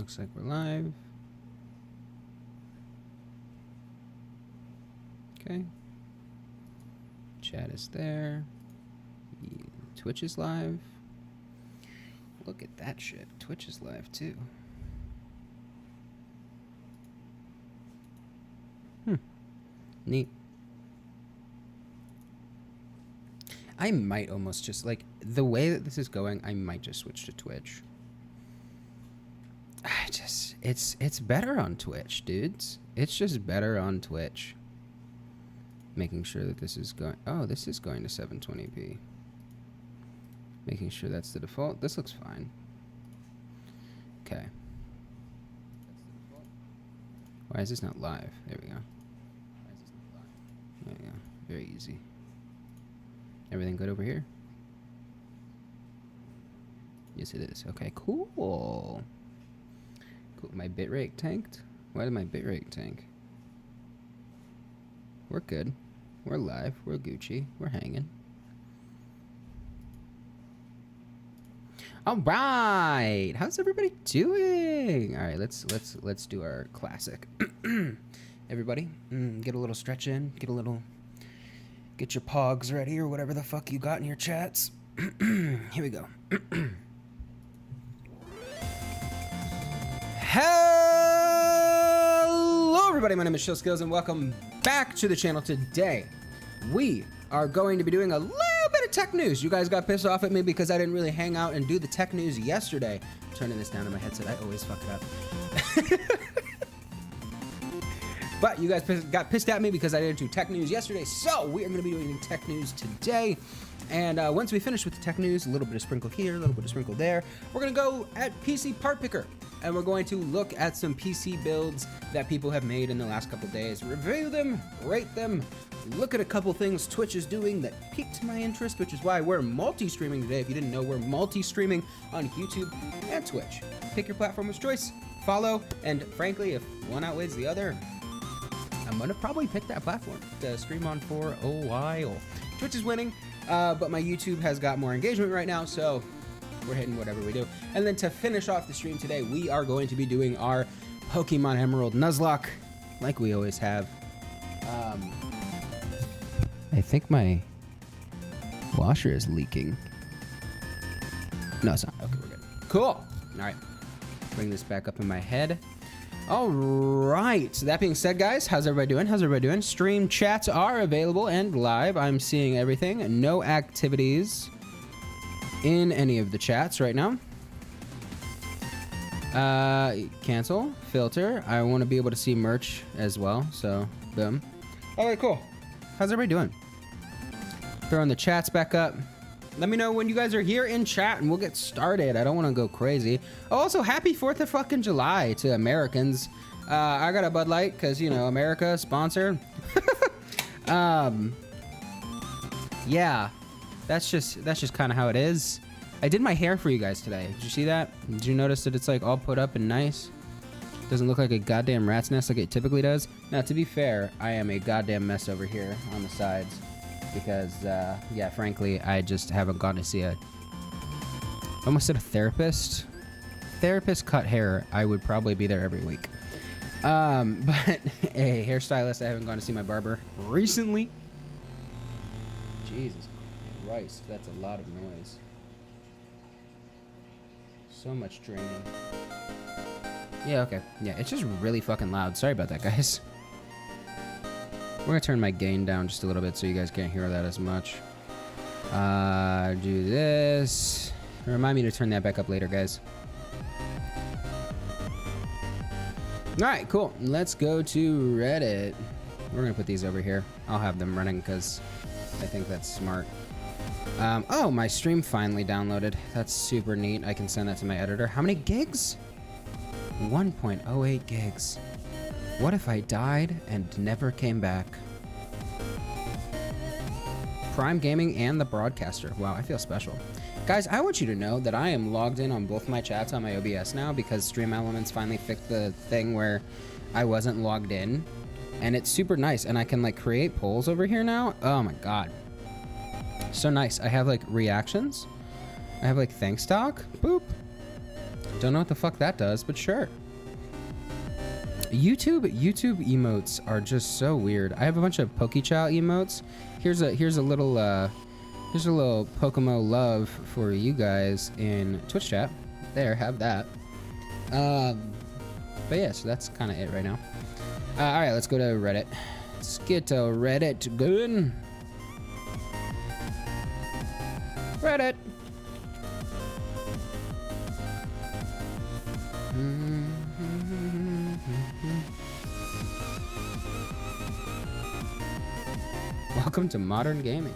Looks like we're live. Okay. Chat is there. Twitch is live. Look at that shit. Twitch is live too. Neat. I might almost just, like, the way that this is going, I might just switch to Twitch. It's better on Twitch, dudes. It's just better on Twitch. Making sure that this is going, oh, this is going to 720p. Making sure that's the default. This looks fine. Okay. Why is this not live? There we go. There we go. Very easy. Everything good over here? Yes, it is. Okay, cool. Cool. My bitrate tanked? Why did my bitrate tank? We're good. We're live. We're Gucci. We're hanging. All right. How's everybody doing? All right, let's do our classic. Everybody, get a little stretch in. Get your pogs ready or whatever the fuck you got in your chats. Here we go. Hello, everybody. My name is SchillzSkilllz, and welcome back to the channel. Today, we are going to be doing a little bit of tech news. You guys got pissed off at me because I didn't really hang out and do the tech news yesterday. I'm turning this down to my headset. I always fuck it up. But you guys got pissed at me because I didn't do tech news yesterday, so we are going to be doing tech news today. And once we finish with the tech news, a little bit of sprinkle here, a little bit of sprinkle there, we're going to go at PC Part Picker. And we're going to look at some PC builds that people have made in the last couple days, review them, rate them, look at a couple things Twitch is doing that piqued my interest, which is why we're multi-streaming today. If you didn't know, we're multi-streaming on YouTube and Twitch. Pick your platform of choice, follow, and frankly, if one outweighs the other, I'm gonna probably pick that platform to stream on for a while. Twitch is winning, but my YouTube has got more engagement right now, so we're hitting whatever we do. And then to finish off the stream today, we are going to be doing our Pokemon Emerald Nuzlocke, like we always have. I think my washer is leaking. No, it's not. Okay, we're good. Cool. All right. Bring this back up in my head. All right, so that being said, guys, how's everybody doing? How's everybody doing? Stream chats are available and live. I'm seeing everything. No activities in any of the chats right now. Cancel, filter. I want to be able to see merch as well, so boom. All right, cool. How's everybody doing? Throwing the chats back up. Let me know when you guys are here in chat and we'll get started. I don't want to go crazy. Oh, also, happy 4th of fucking July to Americans. I got a Bud Light because, you know, America, sponsor. Yeah, that's just kind of how it is. I did my hair for you guys today. Did you see that? Did you notice that it's like all put up and nice? Doesn't look like a goddamn rat's nest like it typically does. Now, to be fair, I am a goddamn mess over here on the sides. Because, yeah, frankly, I just haven't gone to see I almost said a therapist. Therapist cut hair, I would probably be there every week. But a hairstylist, I haven't gone to see my barber recently. Jesus Christ, that's a lot of noise. So much draining. Yeah, okay. Yeah, it's just really fucking loud. Sorry about that, guys. We're gonna turn my gain down just a little bit so you guys can't hear that as much. Do this. Remind me to turn that back up later, guys. All right, cool. Let's go to Reddit. We're gonna put these over here. I'll have them running because I think that's smart. Oh, my stream finally downloaded. That's super neat. I can send that to my editor. How many gigs? 1.08 gigs. What if I died and never came back? Prime Gaming and the broadcaster. Wow, I feel special. Guys, I want you to know that I am logged in on both my chats on my OBS now because Stream Elements finally fixed the thing where I wasn't logged in. And it's super nice. And I can like create polls over here now. Oh my God. So nice. I have like reactions. I have like thanks talk. Boop. Don't know what the fuck that does, but sure. YouTube emotes are just so weird. I have a bunch of Pokechow emotes. Here's a little Pokemon love for you guys in Twitch chat. There, have that. But yeah, so that's kind of it right now. All right, let's go to Reddit. Let's get to Reddit. Good. Reddit. Welcome to modern gaming.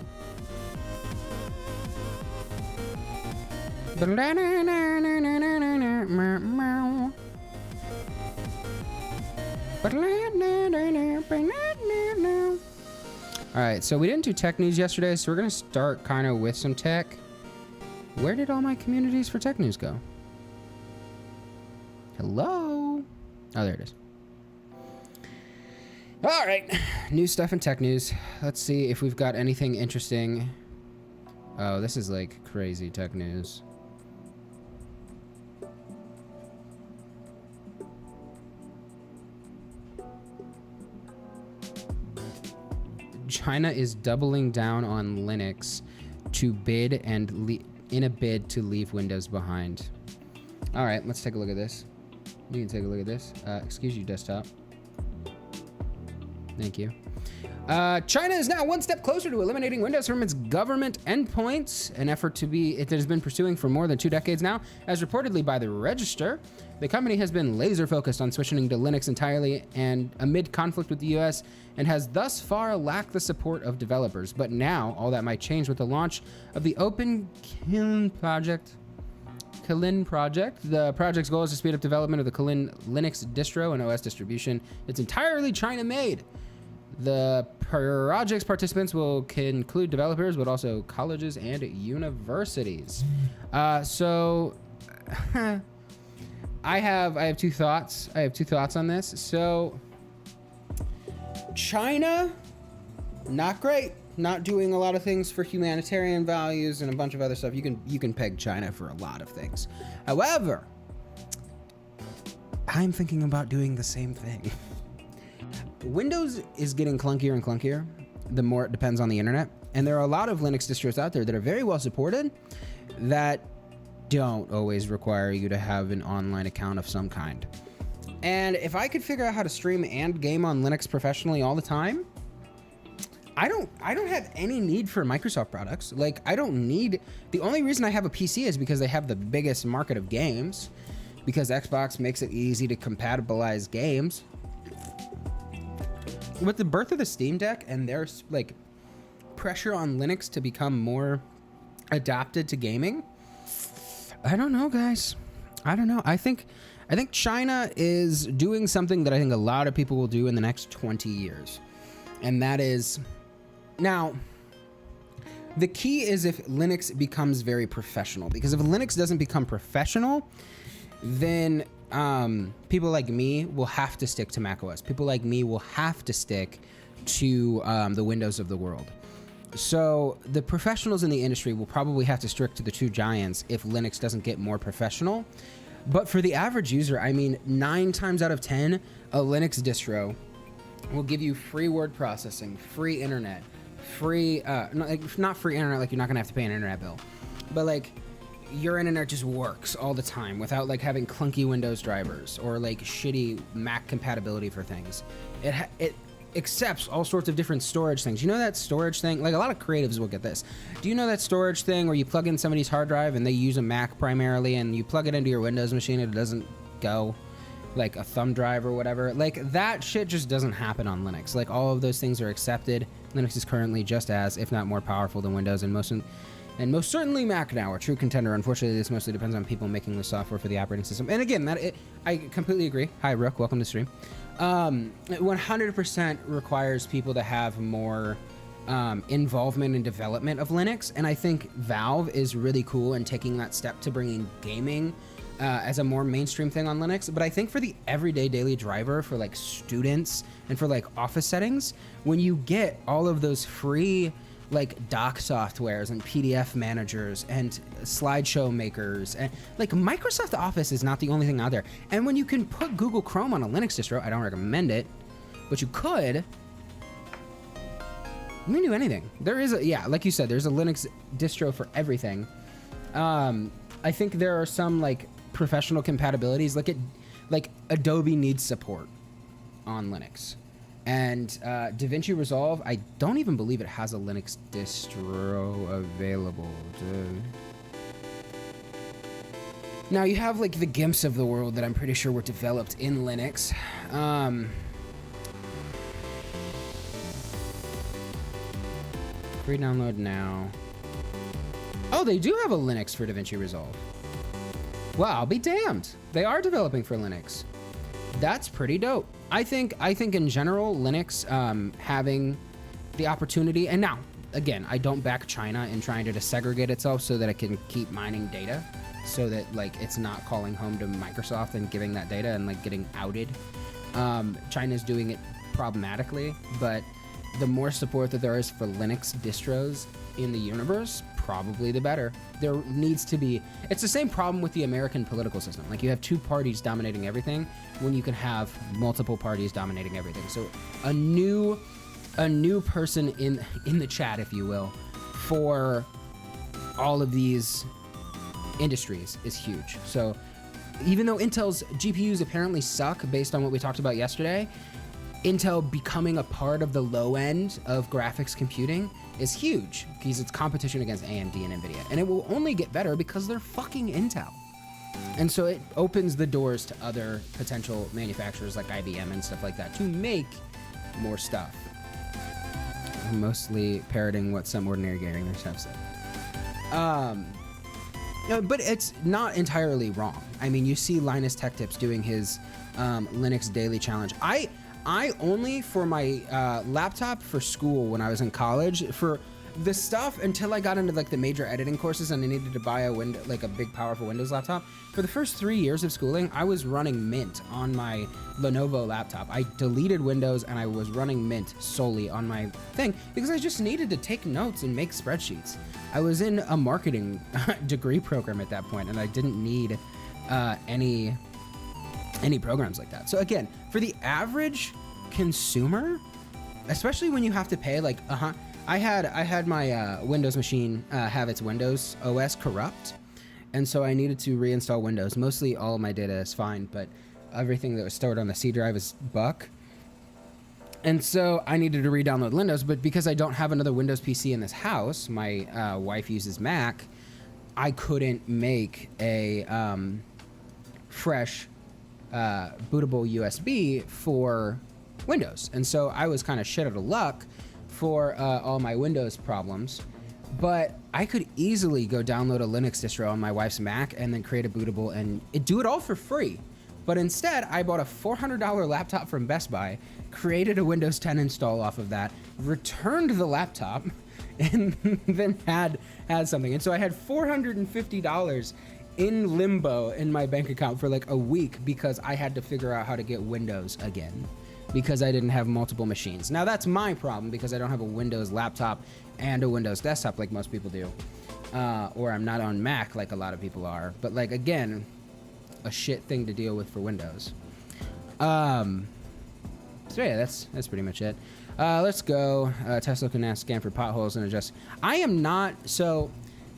Alright, so we didn't do tech news yesterday, so we're gonna start kind of with some tech. Where did all my communities for tech news go? Hello? Oh, there it is. Alright, new stuff in tech news. Let's see if we've got anything interesting. Oh, this is like crazy tech news. China is doubling down on Linux to bid and in a bid to leave Windows behind. All right, let's take a look at this. You can take a look at this. Excuse you, desktop. Thank you. China is now one step closer to eliminating Windows from its government endpoints, an effort it has been pursuing for more than 2 decades now. As reportedly by the Register, the company has been laser focused on switching to Linux entirely and amid conflict with the US, and has thus far lacked the support of developers. But now all that might change with the launch of the Open Kylin project. The project's goal is to speed up development of the Kylin Linux distro and OS distribution. It's entirely China made. The project's participants will include developers, but also colleges and universities. So I have 2 thoughts. I have 2 thoughts on this. So China, not great. Not doing a lot of things for humanitarian values and a bunch of other stuff. You can peg China for a lot of things. However, I'm thinking about doing the same thing. Windows is getting clunkier and clunkier the more it depends on the internet. And there are a lot of Linux distros out there that are very well supported that don't always require you to have an online account of some kind. And if I could figure out how to stream and game on Linux professionally all the time, I don't have any need for Microsoft products. Like, I don't need... The only reason I have a PC is because they have the biggest market of games, because Xbox makes it easy to compatibilize games. With the birth of the Steam Deck and their, like, pressure on Linux to become more adapted to gaming, I don't know, guys. I don't know. I think China is doing something that I think a lot of people will do in the next 20 years. And that is... Now, the key is if Linux becomes very professional. Because if Linux doesn't become professional, then people like me will have to stick to macOS. People like me will have to stick to the Windows of the world. So the professionals in the industry will probably have to stick to the 2 giants if Linux doesn't get more professional. But for the average user, I mean, 9 times out of 10, a Linux distro will give you free word processing, free internet, free, not free internet, like you're not gonna have to pay an internet bill, but like your internet just works all the time without like having clunky Windows drivers or like shitty Mac compatibility for things. It accepts all sorts of different storage things. You know that storage thing? Like a lot of creatives will get this. Do you know that storage thing where you plug in somebody's hard drive and they use a Mac primarily and you plug it into your Windows machine and it doesn't go? Like a thumb drive or whatever. Like that shit just doesn't happen on Linux. Like all of those things are accepted. Linux is currently just as, if not more powerful than Windows, and most certainly Mac now, a true contender. Unfortunately, this mostly depends on people making the software for the operating system. And again, I completely agree. Hi, Rook. Welcome to stream. 100% requires people to have more involvement and development of Linux. And I think Valve is really cool in taking that step to bringing gaming as a more mainstream thing on Linux. But I think for the everyday daily driver, for like students and for like office settings, when you get all of those free like doc softwares and PDF managers and slideshow makers, and like Microsoft Office is not the only thing out there. And when you can put Google Chrome on a Linux distro, I don't recommend it, but you could. You can do anything. There is a, yeah, like you said, there's a Linux distro for everything. I think there are some like professional compatibilities. Like Adobe needs support on Linux. And DaVinci Resolve, I don't even believe it has a Linux distro available. Now you have like the GIMPs of the world that I'm pretty sure were developed in Linux. Free download now. Oh, they do have a Linux for DaVinci Resolve. Wow, I'll be damned. They are developing for Linux. That's pretty dope. I think in general, Linux having the opportunity, and now, again, I don't back China in trying to desegregate itself so that it can keep mining data, so that like it's not calling home to Microsoft and giving that data and like getting outed. China's doing it problematically, but the more support that there is for Linux distros in the universe, probably the better. There needs to be, it's the same problem with the American political system. Like you have two parties dominating everything when you can have multiple parties dominating everything. So a new person in the chat, if you will, for all of these industries is huge. So even though Intel's GPUs apparently suck based on what we talked about yesterday, Intel becoming a part of the low end of graphics computing is huge because it's competition against AMD and NVIDIA. And it will only get better because they're fucking Intel. And so it opens the doors to other potential manufacturers like IBM and stuff like that to make more stuff. I'm mostly parroting what some ordinary gamers have said. But it's not entirely wrong. I mean, you see Linus Tech Tips doing his Linux Daily Challenge. I only, for my laptop for school when I was in college, for the stuff until I got into like the major editing courses and I needed to buy a like a big powerful Windows laptop. For the first 3 years of schooling, I was running Mint on my Lenovo laptop. I deleted Windows and I was running Mint solely on my thing because I just needed to take notes and make spreadsheets. I was in a marketing degree program at that point and I didn't need any programs like that. So again, for the average consumer, especially when you have to pay like, I had my Windows machine have its Windows OS corrupt, and so I needed to reinstall Windows. Mostly all of my data is fine, but everything that was stored on the C drive is buck. And so I needed to re-download Windows, but because I don't have another Windows PC in this house, my wife uses Mac, I couldn't make a fresh bootable USB for Windows. And so I was kind of shit out of luck for all my Windows problems, but I could easily go download a Linux distro on my wife's Mac and then create a bootable and do it all for free. But instead, I bought a $400 laptop from Best Buy, created a Windows 10 install off of that, returned the laptop, and then had something. And so I had $450 in limbo in my bank account for like a week because I had to figure out how to get Windows again because I didn't have multiple machines. Now that's my problem because I don't have a Windows laptop and a Windows desktop like most people do. Or I'm not on Mac like a lot of people are. But like, again, a shit thing to deal with for Windows. So yeah, that's pretty much it. Let's go. Tesla can now scan for potholes and adjust. I am not, so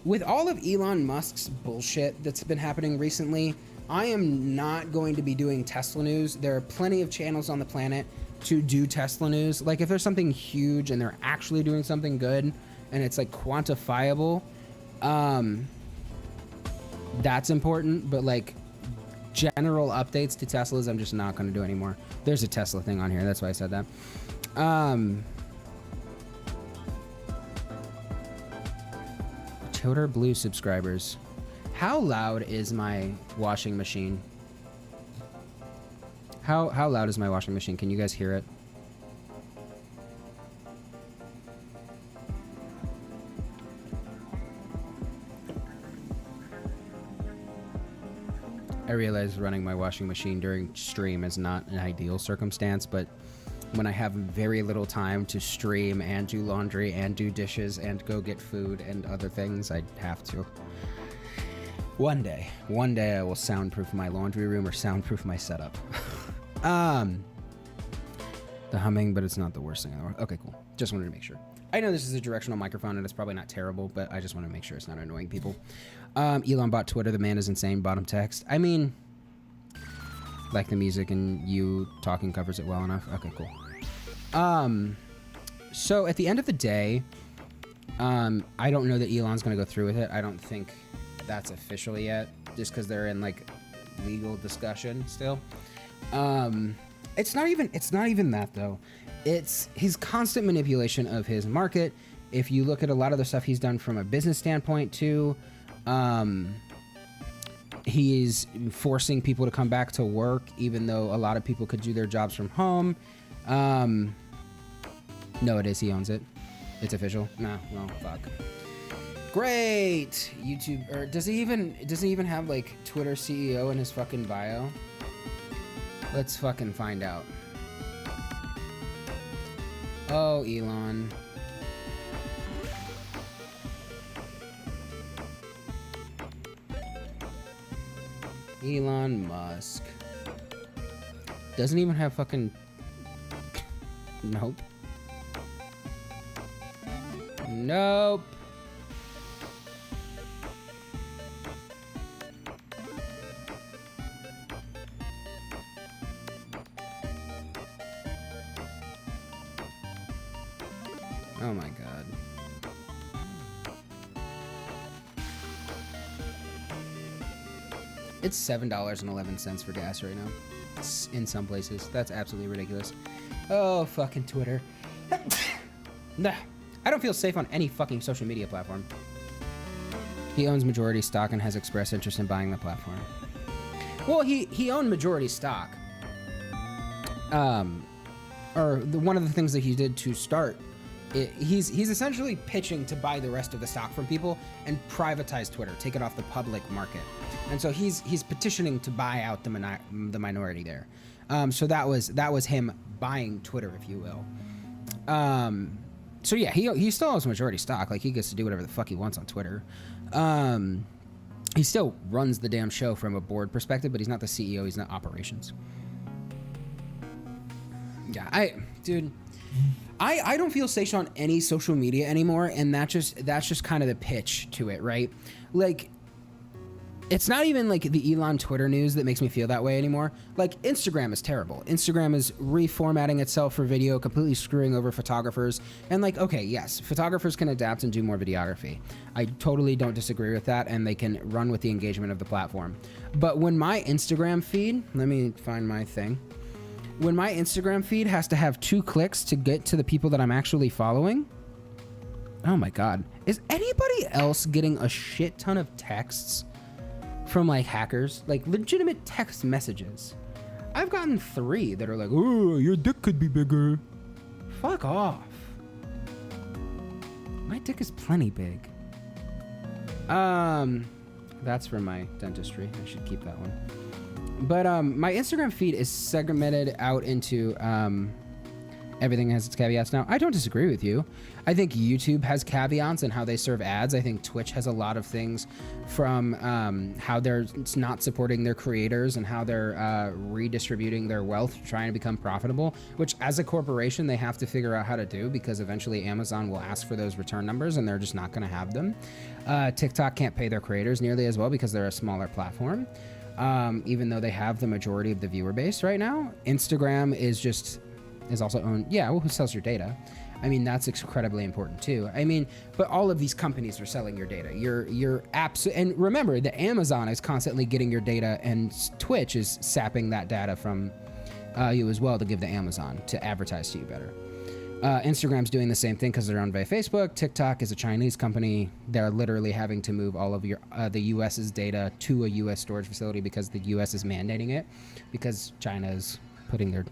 with all of Elon Musk's bullshit that's been happening recently, I am not going to be doing Tesla news. There are plenty of channels on the planet to do Tesla news. Like if there's something huge and they're actually doing something good and it's like quantifiable, that's important. But like general updates to Teslas, I'm just not going to do anymore. There's a Tesla thing on here. That's why I said that. Toter Blue subscribers. How loud is my washing machine? How loud is my washing machine? Can you guys hear it? I realize running my washing machine during stream is not an ideal circumstance, but when I have very little time to stream and do laundry and do dishes and go get food and other things. I have to. One day I will soundproof my laundry room or soundproof my setup. The humming, but it's not the worst thing in the world. Okay, cool. Just wanted to make sure. I know this is a directional microphone and it's probably not terrible, but I just want to make sure it's not annoying people. Elon bought Twitter. The man is insane. Bottom text. I mean, like the music and you talking covers it well enough. Okay, cool. So at the end of the day, I don't know that Elon's going to go through with it. I don't think that's official yet, just because they're in like legal discussion still. It's not even that though. It's his constant manipulation of his market. If you look at a lot of the stuff he's done from a business standpoint too, he's forcing people to come back to work, even though a lot of people could do their jobs from home. No, it is. He owns it. It's official. No, well, fuck. Great. YouTube. Or does he even have like Twitter CEO in his fucking bio? Let's fucking find out. Oh, Elon. Elon Musk. Doesn't even have fucking... Nope. Nope. Oh my god. It's $7.11 for gas right now. In some places. That's absolutely ridiculous. Oh, fucking Twitter. Nah. I don't feel safe on any fucking social media platform. He owns majority stock and has expressed interest in buying the platform. Well, he owned majority stock. One of the things that he did to start, he's essentially pitching to buy the rest of the stock from people and privatize Twitter, take it off the public market. And so he's petitioning to buy out the minority there. So that was him buying Twitter, if you will. So yeah, he still owns majority stock. Like, he gets to do whatever the fuck he wants on Twitter. He still runs the damn show from a board perspective, but he's not the CEO. He's not operations. Yeah, I don't feel safe on any social media anymore, and that's just kind of the pitch to it, right? Like, it's not even like the Elon Twitter news that makes me feel that way anymore. Like, Instagram is terrible. Instagram is reformatting itself for video, completely screwing over photographers. And like, okay, yes, photographers can adapt and do more videography. I totally don't disagree with that, and they can run with the engagement of the platform. But when my Instagram feed, let me find my thing. When my Instagram feed has to have 2 clicks to get to the people that I'm actually following, oh my God. Is anybody else getting a shit ton of texts from like hackers, like legitimate text messages? I've gotten 3 that are like, "Oh, your dick could be bigger." Fuck off. My dick is plenty big. That's for my dentistry. I should keep that one. But my Instagram feed is segmented out into everything has its caveats now. I don't disagree with you. I think YouTube has caveats in how they serve ads. I think Twitch has a lot of things from how they're not supporting their creators and how they're redistributing their wealth, trying to become profitable, which as a corporation, they have to figure out how to do, because eventually Amazon will ask for those return numbers and they're just not going to have them. TikTok can't pay their creators nearly as well because they're a smaller platform. Even though they have the majority of the viewer base right now. Instagram is also owned. Yeah, well, who sells your data? I mean, that's incredibly important too. I mean, but all of these companies are selling your data. Your apps, and remember that Amazon is constantly getting your data, and Twitch is sapping that data from you as well to give to Amazon to advertise to you better. Instagram's doing the same thing because they're owned by Facebook. TikTok is a Chinese company. They're literally having to move all of your the U.S.'s data to a U.S. storage facility because the U.S. is mandating it, because China is putting their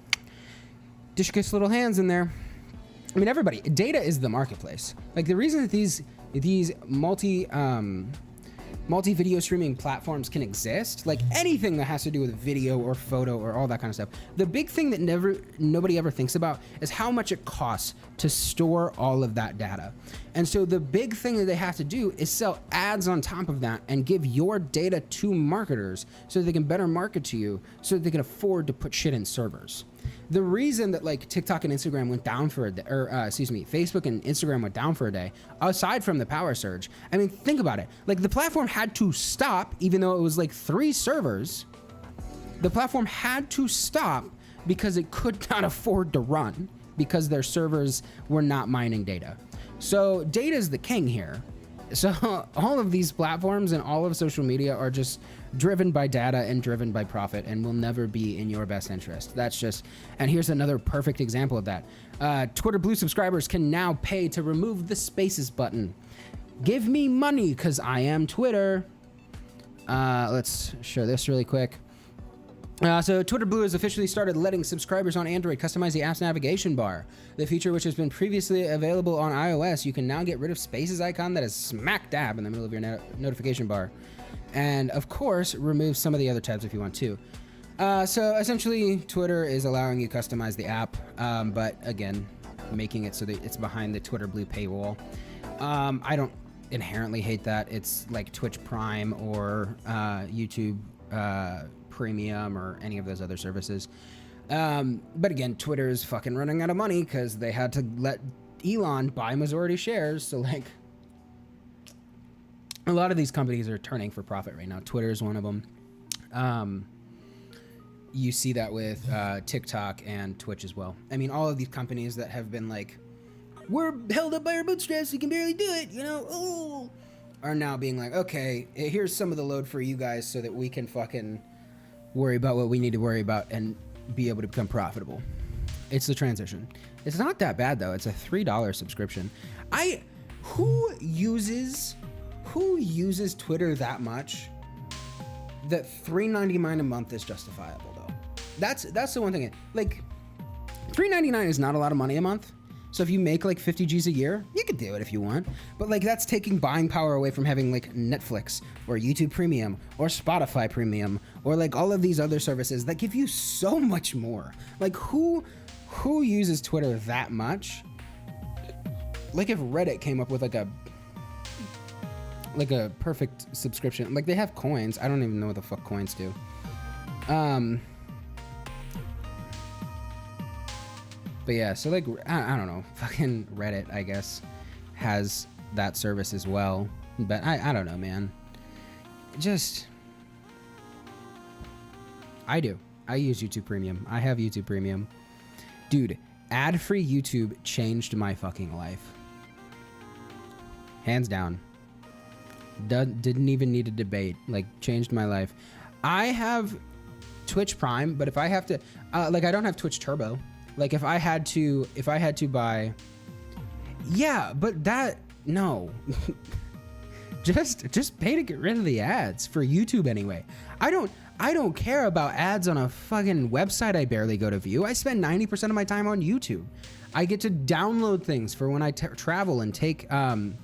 dishkiss little hands in there. I mean, everybody, data is the marketplace. Like, the reason that these multi-video streaming platforms can exist, like anything that has to do with video or photo or all that kind of stuff. The big thing that nobody ever thinks about is how much it costs to store all of that data. And so the big thing that they have to do is sell ads on top of that and give your data to marketers so that they can better market to you, so that they can afford to put shit in servers. The reason that like TikTok and Instagram went down for a day, or Facebook and Instagram went down for a day, aside from the power surge, I mean, think about it. Like the platform had to stop, even though it was like 3 servers. The platform had to stop because it could not afford to run because their servers were not mining data. So data is the king here. So all of these platforms and all of social media are just driven by data and driven by profit and will never be in your best interest. That's just, and here's another perfect example of that. Twitter Blue subscribers can now pay to remove the spaces button. Give me money because I am Twitter. Let's show this really quick. So Twitter Blue has officially started letting subscribers on Android customize the app's navigation bar. The feature, which has been previously available on iOS, you can now get rid of spaces icon that is smack dab in the middle of your notification bar. And of course, remove some of the other tabs if you want to. So essentially, Twitter is allowing you to customize the app, but again, making it so that it's behind the Twitter Blue paywall. I don't inherently hate that. It's like Twitch Prime or YouTube Premium or any of those other services. But again, Twitter is fucking running out of money because they had to let Elon buy majority shares. So like a lot of these companies are turning for profit right now. Twitter is one of them. You see that with TikTok and Twitch as well. I mean, all of these companies that have been like, we're held up by our bootstraps, we can barely do it, you know, oh, are now being like, okay, here's some of the load for you guys so that we can fucking worry about what we need to worry about and be able to become profitable. It's the transition. It's not that bad though. It's a $3 subscription. Who uses Twitter that much that $3.99 a month is justifiable though? That's the one thing. Like $3.99 is not a lot of money a month. So if you make like 50 G's a year, you could do it if you want. But like that's taking buying power away from having like Netflix or YouTube Premium or Spotify Premium or like all of these other services that give you so much more. Like who uses Twitter that much? Like if Reddit came up with like a perfect subscription. Like they have coins. I don't even know what the fuck coins do. But yeah, so like, I don't know, fucking Reddit, I guess, has that service as well. But I don't know, man. I do. I use YouTube Premium. I have YouTube Premium. Dude, ad-free YouTube changed my fucking life. Hands down. Didn't even need a debate. Like, changed my life. I have Twitch Prime, but if I have to, like, I don't have Twitch Turbo. Like if I had to buy, yeah, but no, just pay to get rid of the ads for YouTube anyway. I don't care about ads on a fucking website I barely go to view. I spend 90% of my time on YouTube. I get to download things for when I travel and take, when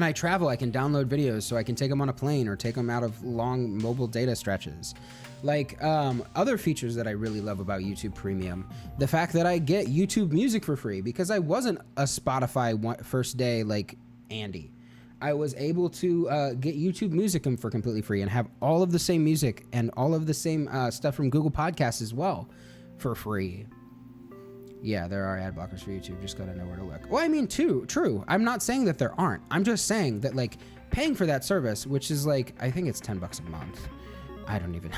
I travel, I can download videos so I can take them on a plane or take them out of long mobile data stretches. Like other features that I really love about YouTube Premium, the fact that I get YouTube Music for free because I wasn't a Spotify first day like Andy. I was able to get YouTube Music for completely free and have all of the same music and all of the same stuff from Google Podcasts as well for free. Yeah, there are ad blockers for YouTube. Just gotta know where to look. Well, I mean, true. I'm not saying that there aren't. I'm just saying that like paying for that service, which is like I think it's $10 a month. I don't even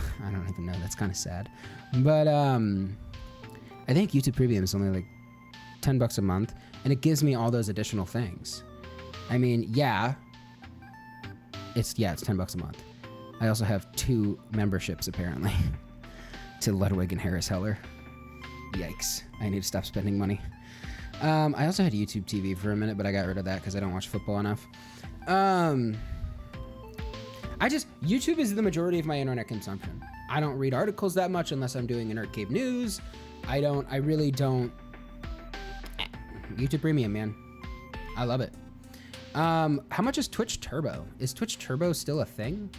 know. That's kind of sad. But I think YouTube Premium is only like $10 a month, and it gives me all those additional things. I mean, yeah, it's $10 a month. I also have 2 memberships apparently to Ludwig and Harris Heller. Yikes! I need to stop spending money. I also had YouTube TV for a minute, but I got rid of that because I don't watch football enough. YouTube is the majority of my internet consumption. I don't read articles that much unless I'm doing Nerd Cave News. I really don't. YouTube Premium, man. I love it. How much is Twitch Turbo? Is Twitch Turbo still a thing?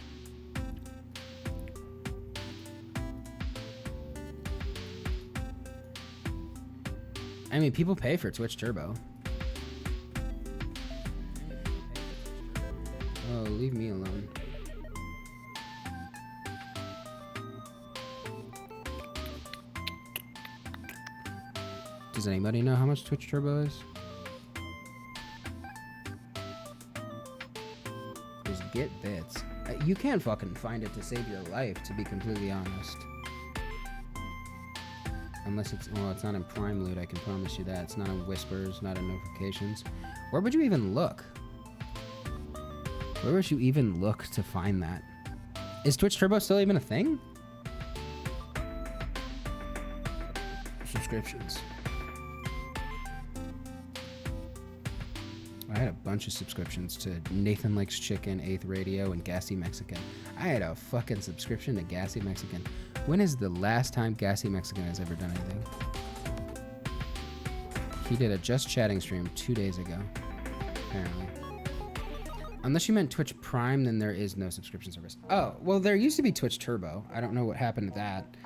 I mean, people pay for Twitch Turbo. Oh, leave me alone. Does anybody know how much Twitch Turbo is? Just get bits. You can't fucking find it to save your life, to be completely honest. Unless it's, well, it's not in Prime Loot, I can promise you that. It's not in Whispers, not in Notifications. Where would you even look? Where would you even look to find that? Is Twitch Turbo still even a thing? Subscriptions. I had a bunch of subscriptions to Nathan Likes Chicken, 8th Radio, and Gassy Mexican. I had a fucking subscription to Gassy Mexican. When is the last time Gassy Mexican has ever done anything? He did a Just Chatting stream 2 days ago, apparently. Unless you meant Twitch Prime, then there is no subscription service. Oh, well, there used to be Twitch Turbo. I don't know what happened to that.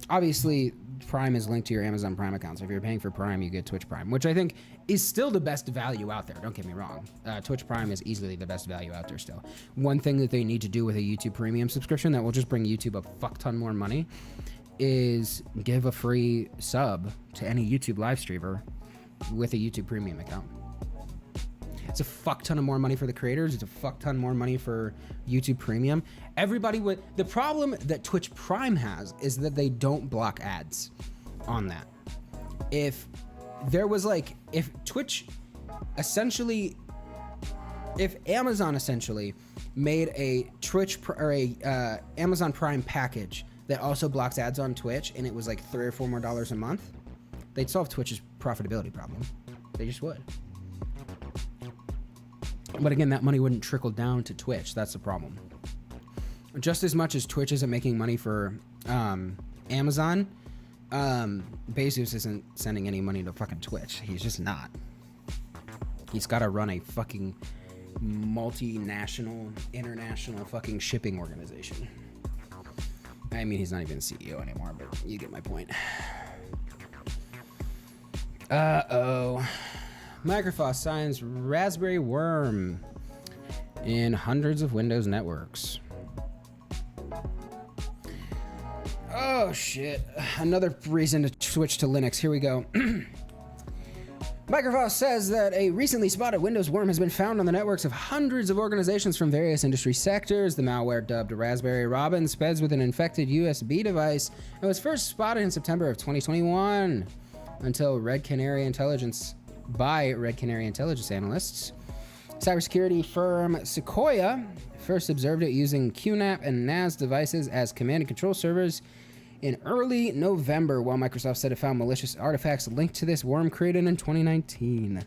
Obviously, Prime is linked to your Amazon Prime account. So if you're paying for Prime, you get Twitch Prime, which I think is still the best value out there. Don't get me wrong. Twitch Prime is easily the best value out there still. One thing that they need to do with a YouTube Premium subscription that will just bring YouTube a fuck ton more money is give a free sub to any YouTube live streamer with a YouTube Premium account. It's a fuck ton of more money for the creators. It's a fuck ton more money for YouTube Premium. Everybody would. The problem that Twitch Prime has is that they don't block ads on that. If there was like, if Twitch essentially, if Amazon essentially made a Twitch or a Amazon Prime package that also blocks ads on Twitch, and it was like $3 or $4 more a month, they'd solve Twitch's profitability problem. They just would. But again, that money wouldn't trickle down to Twitch. That's the problem. Just as much as Twitch isn't making money for Amazon, Bezos isn't sending any money to fucking Twitch. He's just not. He's got to run a fucking multinational, international fucking shipping organization. I mean, he's not even CEO anymore, but you get my point. Uh-oh. Microsoft signs Raspberry Worm in hundreds of Windows networks. Oh shit. Another reason to switch to Linux. Here we go. Microsoft says that a recently spotted Windows worm has been found on the networks of hundreds of organizations from various industry sectors. The malware, dubbed Raspberry Robin, speds with an infected USB device and was first spotted in September of 2021 until Red Canary Intelligence analysts. Cybersecurity firm Sequoia first observed it using QNAP and NAS devices as command and control servers in early November, while Microsoft said it found malicious artifacts linked to this worm created in 2019.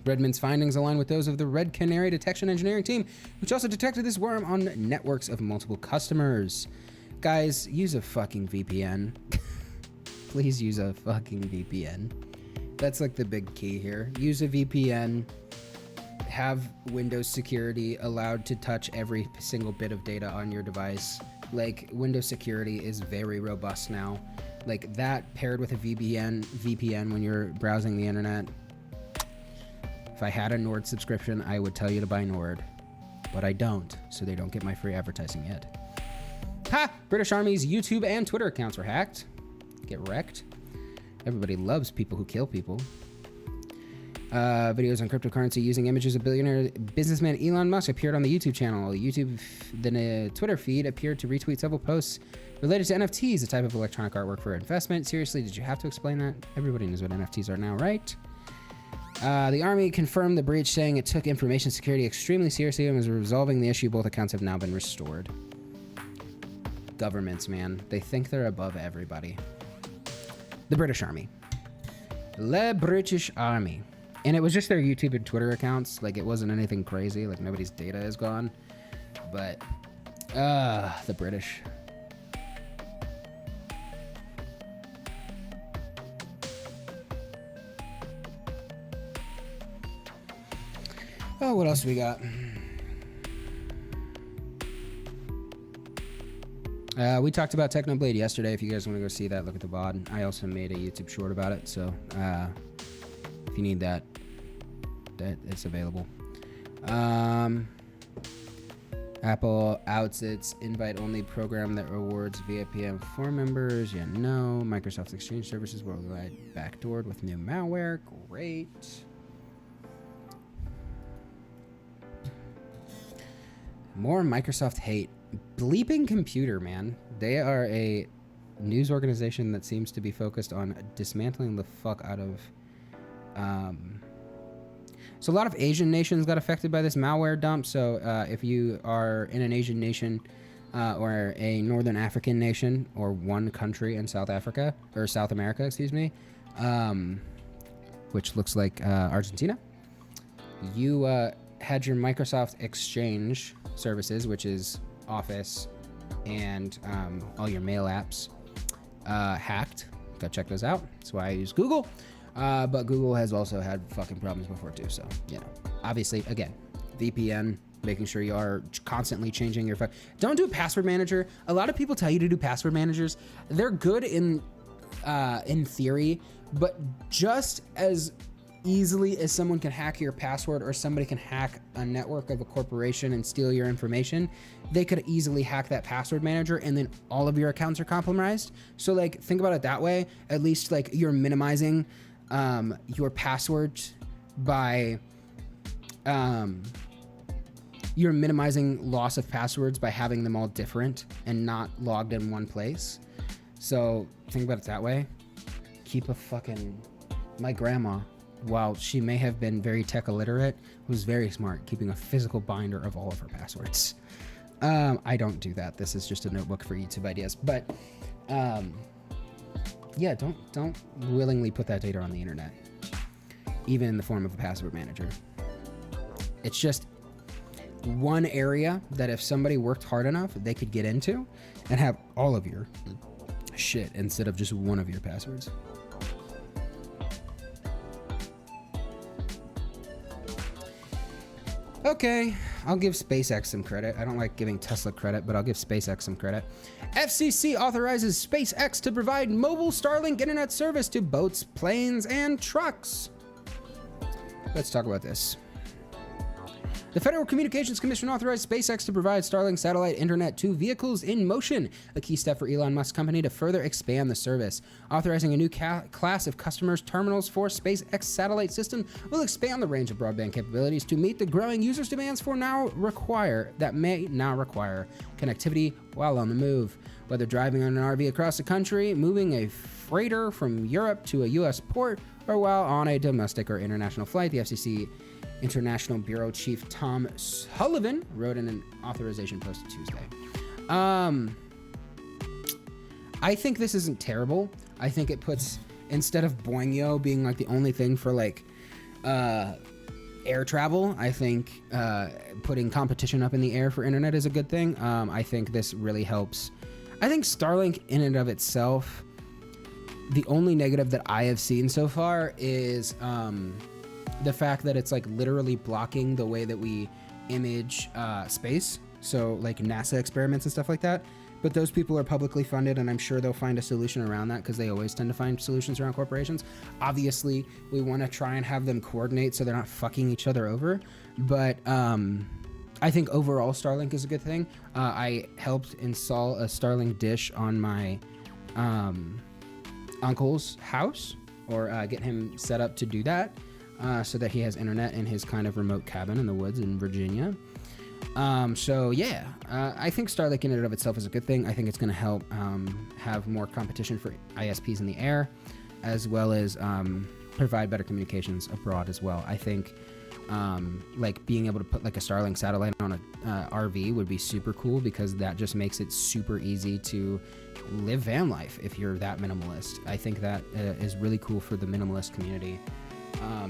Redmond's findings align with those of the Red Canary detection engineering team, which also detected this worm on networks of multiple customers. Guys, use a fucking VPN. Please use a fucking VPN. That's like the big key here. Use a VPN. Have Windows security allowed to touch every single bit of data on your device. Like, Windows security is very robust now. Like, that paired with a VPN when you're browsing the internet. If I had a Nord subscription, I would tell you to buy Nord. But I don't, so they don't get my free advertising yet. Ha! British Army's YouTube and Twitter accounts were hacked. Get wrecked. Everybody loves people who kill people. Videos on cryptocurrency using images of billionaire businessman Elon Musk appeared on the YouTube channel. The Twitter feed appeared to retweet several posts related to NFTs, a type of electronic artwork for investment. Seriously, did you have to explain that? Everybody knows what NFTs are now, right? The Army confirmed the breach, saying it took information security extremely seriously and was resolving the issue. Both accounts have now been restored. Governments, man. They think they're above everybody. The British Army. Le British Army. And it was just their YouTube and Twitter accounts. Like, it wasn't anything crazy. Like, nobody's data is gone. But, the British. Oh, what else we got? We talked about Technoblade yesterday. If you guys want to go see that, look at the VOD. I also made a YouTube short about it, so if you need that, it's available. Apple outs its invite-only program that rewards VPN for members. Yeah, no. Microsoft's Exchange services worldwide backdoored with new malware. Great. More Microsoft hate. Bleeping Computer, man. They are a news organization that seems to be focused on dismantling the fuck out of... So a lot of Asian nations got affected by this malware dump. So if you are in an Asian nation or a Northern African nation or one country in South Africa, or South America, excuse me, which looks like Argentina, you had your Microsoft Exchange services, which is Office and all your mail apps, hacked. Go check those out. That's why I use Google. But Google has also had fucking problems before too. So, you know, obviously, again, VPN, making sure you are constantly changing your don't do a password manager. A lot of people tell you to do password managers. They're good in theory, but just as easily as someone can hack your password or somebody can hack a network of a corporation and steal your information, they could easily hack that password manager and then all of your accounts are compromised. So like, think about it that way. At least like you're minimizing your passwords by you're minimizing loss of passwords by having them all different and not logged in one place. So think about it that way. Keep a fucking... My grandma, while she may have been very tech illiterate, was very smart, keeping a physical binder of all of her passwords. I don't do that. This is just a notebook for YouTube ideas. But yeah, don't willingly put that data on the internet, even in the form of a password manager. It's just one area that if somebody worked hard enough, they could get into and have all of your shit instead of just one of your passwords. Okay, I'll give SpaceX some credit. I don't like giving Tesla credit, but I'll give SpaceX some credit. FCC authorizes SpaceX to provide mobile Starlink internet service to boats, planes, and trucks. Let's talk about this. The Federal Communications Commission authorized SpaceX to provide Starlink satellite internet to vehicles in motion, a key step for Elon Musk's company to further expand the service. Authorizing a new class of customers' terminals for SpaceX satellite system will expand the range of broadband capabilities to meet the growing users' demands that may now require connectivity while on the move. Whether driving on an RV across the country, moving a freighter from Europe to a U.S. port, or while on a domestic or international flight, the FCC International Bureau Chief Tom Sullivan wrote in an authorization post Tuesday. I think this isn't terrible. I think it puts, instead of Boingyo being like the only thing for like air travel, I think putting competition up in the air for internet is a good thing. I think this really helps. I think Starlink in and of itself, the only negative that I have seen so far is the fact that it's like literally blocking the way that we image space. So like NASA experiments and stuff like that. But those people are publicly funded, and I'm sure they'll find a solution around that because they always tend to find solutions around corporations. Obviously, we want to try and have them coordinate so they're not fucking each other over. But I think overall Starlink is a good thing. I helped install a Starlink dish on my uncle's house, or get him set up to do that. So that he has internet in his kind of remote cabin in the woods in Virginia. So yeah, I think Starlink in and of itself is a good thing. I think it's going to help have more competition for ISPs in the air, as well as provide better communications abroad as well. I think like being able to put like a Starlink satellite on a RV would be super cool, because that just makes it super easy to live van life if you're that minimalist. I think that is really cool for the minimalist community.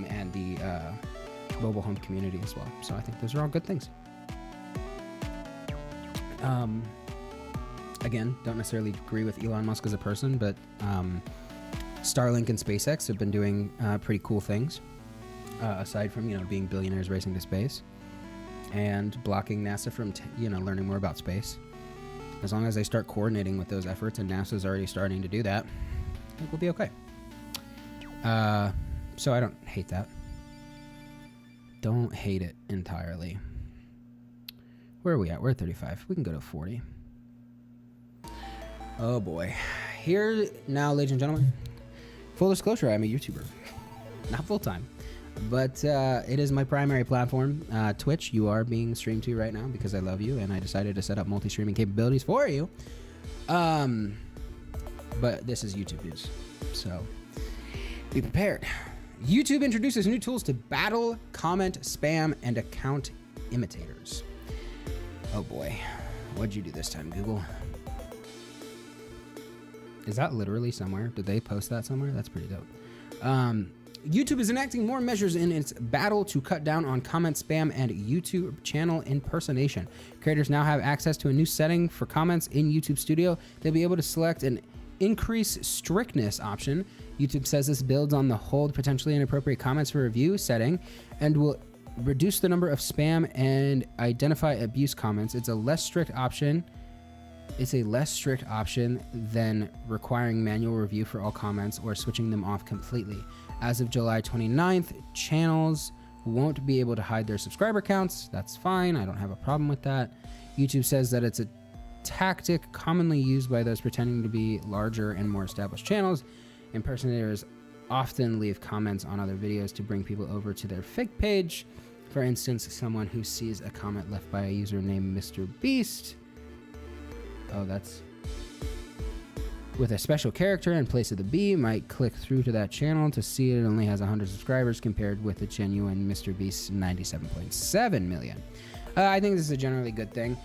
And the mobile home community as well. So I think those are all good things. Again, don't necessarily agree with Elon Musk as a person, but Starlink and SpaceX have been doing pretty cool things. aside from, you know, being billionaires racing to space and blocking NASA from, you know, learning more about space. As long as they start coordinating with those efforts, and NASA's already starting to do that, I think we'll be okay. So I don't hate that. Don't hate it entirely. Where are we at? We're at 35. We can go to 40. Oh boy. Here now, ladies and gentlemen, full disclosure, I'm a YouTuber. Not full-time, but it is my primary platform. Twitch, you are being streamed to right now because I love you, and I decided to set up multi-streaming capabilities for you. But this is YouTube news, so be prepared. YouTube introduces new tools to battle comment, spam, and account imitators. Oh boy. What'd you do this time, Google? Is that literally somewhere? Did they post that somewhere? That's pretty dope. YouTube is enacting more measures in its battle to cut down on comment spam and YouTube channel impersonation. Creators now have access to a new setting for comments in YouTube Studio. They'll be able to select an increase strictness option. YouTube says this builds on the hold potentially inappropriate comments for review setting and will reduce the number of spam and identify abuse comments. It's a less strict option. It's a less strict option than requiring manual review for all comments or switching them off completely. As of July 29th, channels won't be able to hide their subscriber counts. That's fine. I don't have a problem with that. YouTube says that it's a tactic commonly used by those pretending to be larger and more established channels. Impersonators often leave comments on other videos to bring people over to their fake page. For instance, someone who sees a comment left by a user named Mr. Beast. Oh, that's with a special character in place of the B, might click through to that channel to see it only has 100 subscribers compared with the genuine Mr. Beast's 97.7 million. I think this is a generally good thing.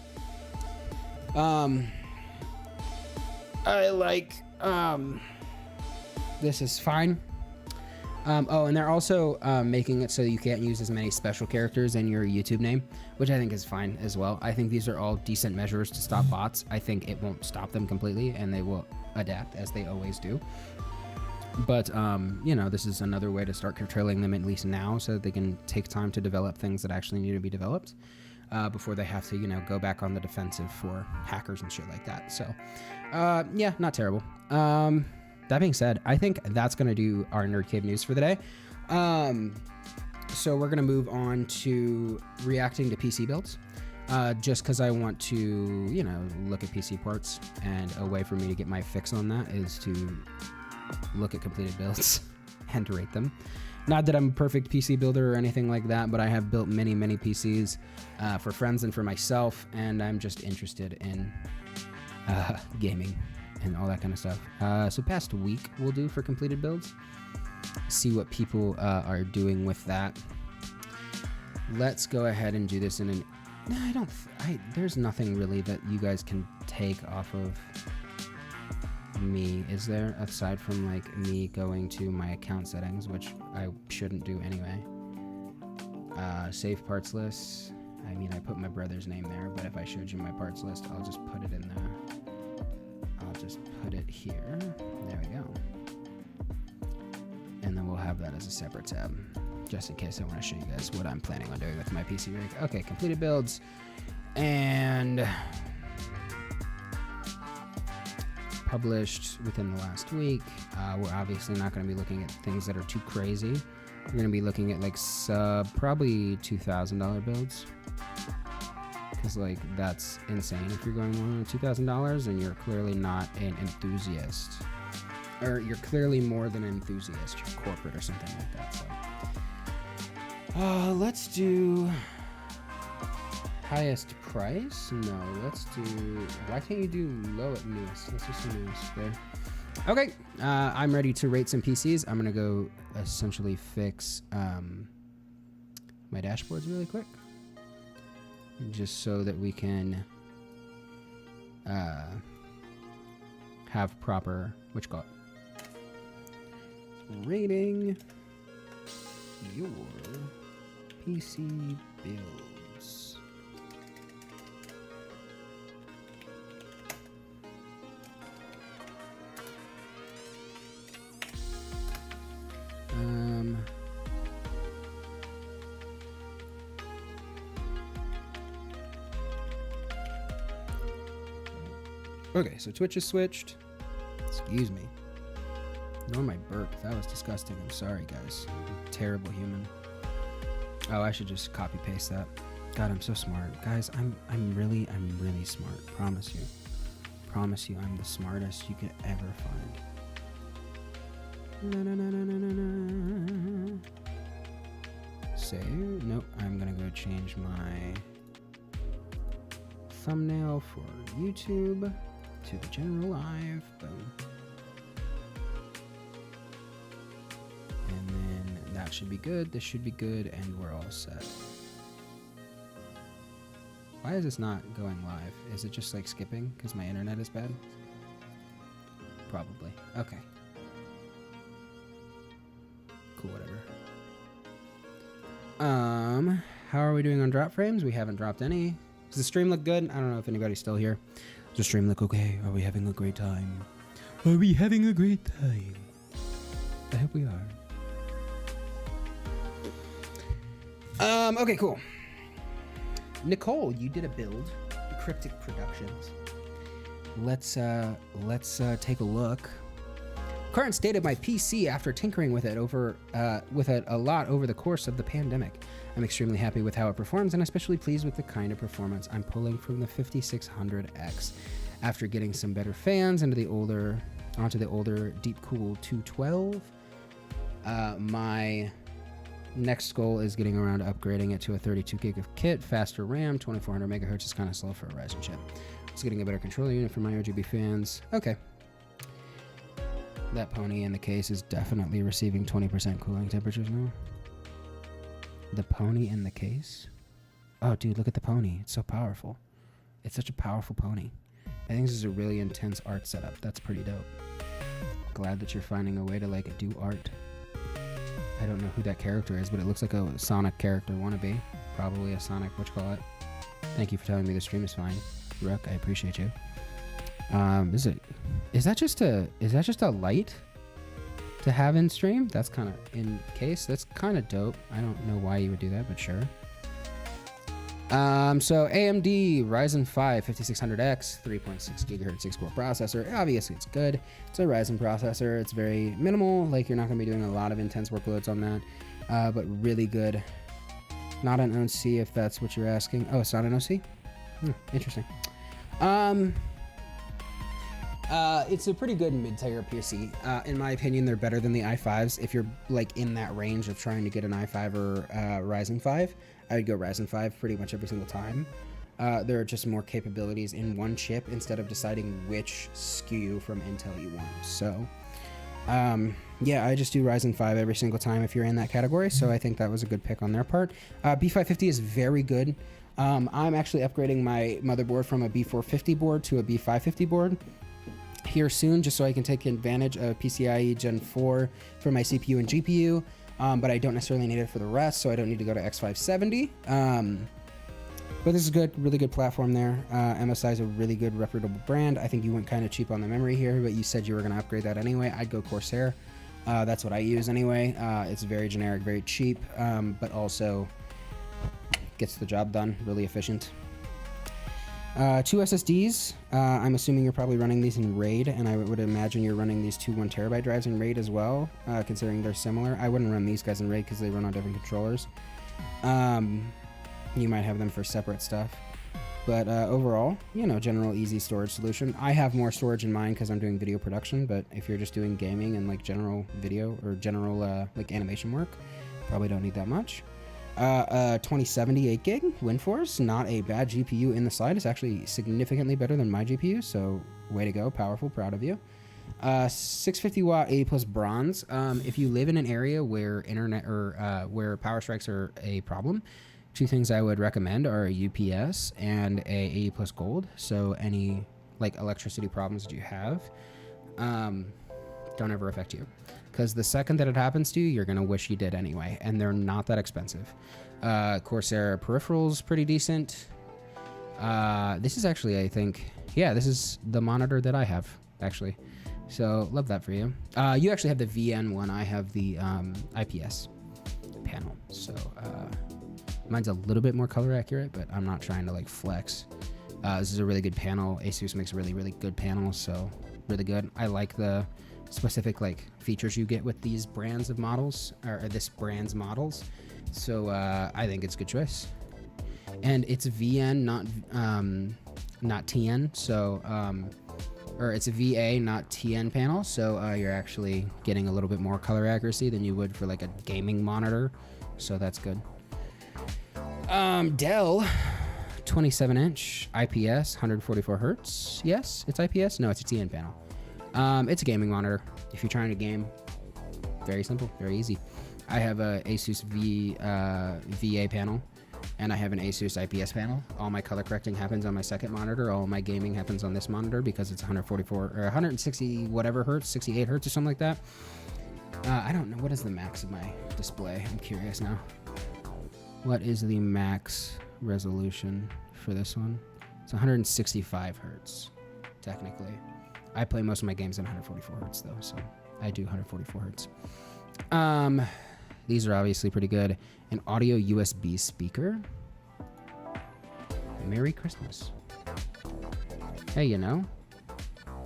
I like, this is fine. Oh, and they're also making it so you can't use as many special characters in your YouTube name, which I think is fine as well. I think these are all decent measures to stop bots. I think it won't stop them completely, and they will adapt as they always do. But, you know, this is another way to start controlling them at least now so that they can take time to develop things that actually need to be developed before they have to, you know, go back on the defensive for hackers and shit like that. So, yeah, not terrible. That being said, I think that's going to do our Nerd Cave news for the day. So we're going to move on to reacting to PC builds. Just because I want to, you know, look at PC parts, and a way for me to get my fix on that is to look at completed builds and rate them. Not that I'm a perfect PC builder or anything like that, but I have built many, many PCs for friends and for myself, and I'm just interested in gaming and all that kind of stuff. So past week we'll do for completed builds. See what people are doing with that. Let's go ahead and do this in an... No, there's nothing really that you guys can take off of me, is there? Aside from like me going to my account settings, which I shouldn't do anyway. Save parts lists. I mean, I put my brother's name there, but if I showed you my parts list, I'll just put it in the... I'll just put it here. There we go. And then we'll have that as a separate tab, just in case I want to show you guys what I'm planning on doing with my PC rig. Okay, completed builds. And published within the last week. We're obviously not going to be looking at things that are too crazy. We're going to be looking at like probably $2,000 builds. Because like that's insane if you're going more than $2,000 and you're clearly not an enthusiast, or you're clearly more than an enthusiast, you're corporate or something like that. So let's do highest price. No, let's do, why can't you do low at newest? Let's do some newest there. Okay, I'm ready to rate some PCs. I'm gonna go essentially fix my dashboards really quick, just so that we can have proper, rating your PC builds. Okay, so Twitch is switched. Excuse me. Ignore my burp. That was disgusting. I'm sorry, guys. I'm a terrible human. Oh, I should just copy paste that. God, I'm so smart. Guys, I'm really smart. Promise you. Promise you I'm the smartest you could ever find. Save. Nope. I'm gonna go change my thumbnail for YouTube to the general live. Boom. And then that should be good. This should be good, and we're all set. Why is this not going live? Is it just like skipping because my internet is bad? Probably. Okay. Cool, whatever. How are we doing on drop frames? We haven't dropped any. Does the stream look good? I don't know if anybody's still here. Does the stream look okay? Are we having a great time? Are we having a great time? I hope we are. Okay, cool. Nicole, you did a build, Cryptic Productions. Let's take a look. Current state of my PC after tinkering with it a lot over the course of the pandemic. I'm extremely happy with how it performs and especially pleased with the kind of performance I'm pulling from the 5600X. After getting some better fans onto the older Deepcool 212, my next goal is getting around to upgrading it to a 32 gig of kit, faster RAM, 2400 megahertz is kind of slow for a Ryzen chip. It's getting a better controller unit for my RGB fans. Okay. That pony in the case is definitely receiving 20% cooling temperatures now. The pony in the case? Oh, dude, look at the pony. It's so powerful. It's such a powerful pony. I think this is a really intense art setup. That's pretty dope. Glad that you're finding a way to like do art. I don't know who that character is, but it looks like a Sonic character wannabe. Probably a Sonic, whatchamacallit. Thank you for telling me the stream is fine. Rook, I appreciate you. Is that just a light to have in stream? That's kind of in case. That's kind of dope. I don't know why you would do that, but sure. So AMD Ryzen 5 5600X 3.6 gigahertz 6-core processor. Obviously it's good. It's a Ryzen processor. It's very minimal. Like you're not going to be doing a lot of intense workloads on that, but really good. Not an OC if that's what you're asking. Oh, it's not an OC? Interesting. It's a pretty good mid-tier PC. In my opinion, they're better than the i5s. If you're like in that range of trying to get an i5 or Ryzen 5, I would go Ryzen 5 pretty much every single time. There are just more capabilities in one chip instead of deciding which SKU from Intel you want. So, yeah, I just do Ryzen 5 every single time if you're in that category. So I think that was a good pick on their part. B550 is very good. I'm actually upgrading my motherboard from a B450 board to a B550 board here soon, just so I can take advantage of PCIe Gen 4 for my CPU and GPU, but I don't necessarily need it for the rest, so I don't need to go to X570. But this is good, really good platform there. MSI is a really good, reputable brand. I think you went kind of cheap on the memory here, but you said you were going to upgrade that anyway. I'd go Corsair. That's what I use anyway. It's very generic, very cheap, but also gets the job done, really efficient. 2 SSDs. I'm assuming you're probably running these in RAID, and I would imagine you're running these two 1 terabyte drives in RAID as well, considering they're similar. I wouldn't run these guys in RAID because they run on different controllers. You might have them for separate stuff. But overall, you know, general easy storage solution. I have more storage in mine because I'm doing video production, but if you're just doing gaming and like general video or general like animation work, probably don't need that much. 2070 8 gig WindForce, not a bad GPU in the slide. It's actually significantly better than my GPU, so way to go, powerful, proud of you. 650 watt 80 plus bronze. If you live in an area where internet or where power strikes are a problem, two things I would recommend are a UPS and a 80 plus gold. So any like electricity problems that you have don't ever affect you. Because the second that it happens to you, you're going to wish you did anyway, and they're not that expensive. Corsair peripherals, pretty decent. This is actually, I think, yeah, this is the monitor that I have, actually. So, love that for you. You actually have the VN one. I have the IPS panel. So, mine's a little bit more color accurate, but I'm not trying to, like, flex This is a really good panel. Asus makes really, really good panels, so really good. I like the specific like features you get with these brands of models, or this brand's models. So I think it's a good choice. And it's VN, not TN. So or it's a VA, not TN panel. So you're actually getting a little bit more color accuracy than you would for like a gaming monitor. So that's good. Dell 27-inch IPS, 144 hertz. Yes, it's IPS. No, it's a TN panel. It's a gaming monitor. If you're trying to game, very simple, very easy. I have a Asus VA panel, and I have an Asus IPS panel. All my color correcting happens on my second monitor. All my gaming happens on this monitor because it's 144 or 160 whatever hertz, 68 hertz or something like that. I don't know. What is the max of my display? I'm curious now. What is the max resolution for this one? It's 165 hertz, technically. I play most of my games in 144 hertz though, so I do 144 hertz. These are obviously pretty good. An audio USB speaker. Merry Christmas. Hey, you know,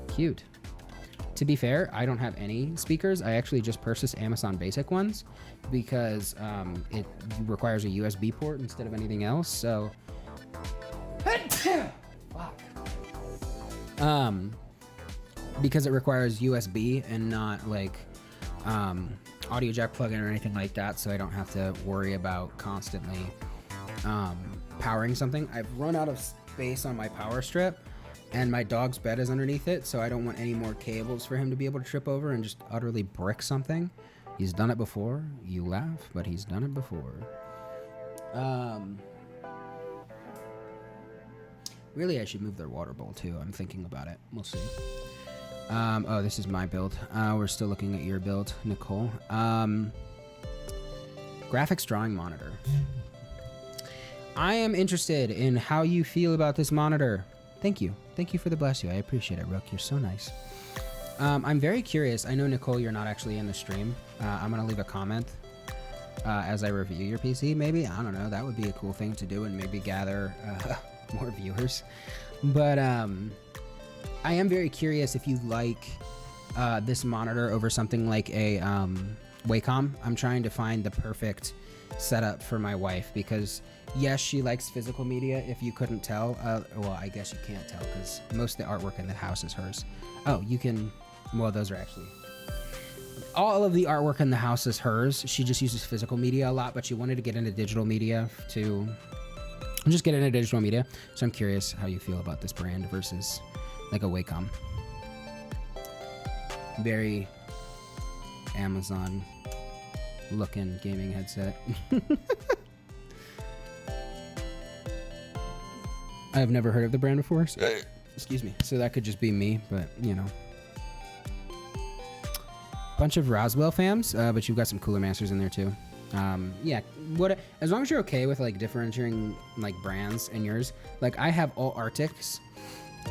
cute. To be fair, I don't have any speakers. I actually just purchased Amazon Basic ones because it requires a USB port instead of anything else. So, because it requires USB and not like audio jack plug-in or anything like that, so I don't have to worry about constantly powering something. I've run out of space on my power strip, and my dog's bed is underneath it, so I don't want any more cables for him to be able to trip over and just utterly brick something. He's done it before. You laugh, but he's done it before. Really, I should move their water bowl too. I'm thinking about it. We'll see. Oh, this is my build. We're still looking at your build, Nicole. Graphics drawing monitor. I am interested in how you feel about this monitor. Thank you. Thank you for the bless you. I appreciate it, Rook. You're so nice. I'm very curious. I know, Nicole, you're not actually in the stream. I'm going to leave a comment as I review your PC, maybe. I don't know. That would be a cool thing to do and maybe gather more viewers. But I am very curious if you like this monitor over something like a Wacom. I'm trying to find the perfect setup for my wife because, yes, she likes physical media, if you couldn't tell. Well, I guess you can't tell because most of the artwork in the house is hers. Oh, you can... Well, those are actually... All of the artwork in the house is hers. She just uses physical media a lot, but she wanted to get into digital media to... Just get into digital media. So I'm curious how you feel about this brand versus like a Wacom. Very Amazon looking gaming headset. I've never heard of the brand before. So, excuse me. So that could just be me, but you know. Bunch of Roswell fams, but you've got some Cooler Masters in there too. Yeah, as long as you're okay with like differentiating like brands in yours. Like I have all Arctics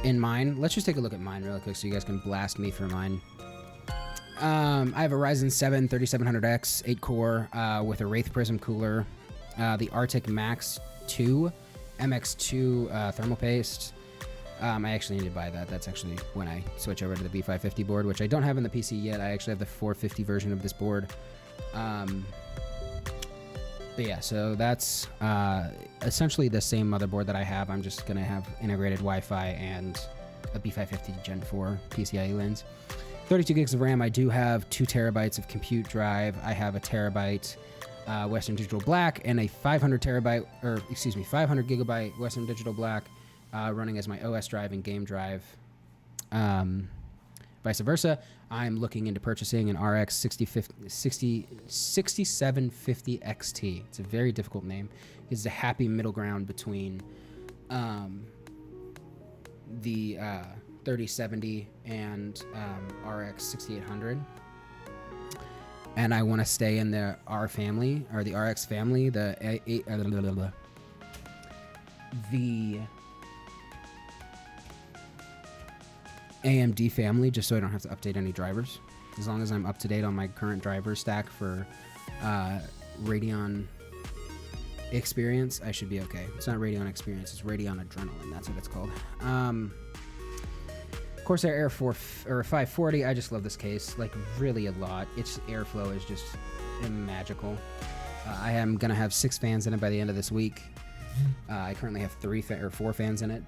in mine. Let's just take a look at mine really quick so you guys can blast me for mine. I have a Ryzen 7 3700X 8-core with a Wraith Prism cooler, the Arctic Max 2 MX2 thermal paste. I actually need to buy that. That's actually when I switch over to the B550 board, which I don't have in the PC yet. I actually have the 450 version of this board. But yeah, so that's essentially the same motherboard that I have. I'm just going to have integrated Wi-Fi and a B550 Gen 4 PCIe lens. 32 gigs of RAM. I do have 2 terabytes of compute drive. I have a terabyte Western Digital Black and a 500 gigabyte Western Digital Black running as my OS drive and game drive. Vice versa, I'm looking into purchasing an RX 6750 XT. It's a very difficult name. It's a happy middle ground between the 3070 and RX 6800. And I want to stay in the R family, or the RX family, the AMD family, just so I don't have to update any drivers. As long as I'm up to date on my current driver stack for Radeon experience, I should be okay. It's not Radeon experience, it's Radeon Adrenaline. That's what it's called. Corsair Air 540. I just love this case, like really a lot. Its airflow is just magical. I am gonna have 6 fans in it by the end of this week. I currently have 4 fans in it,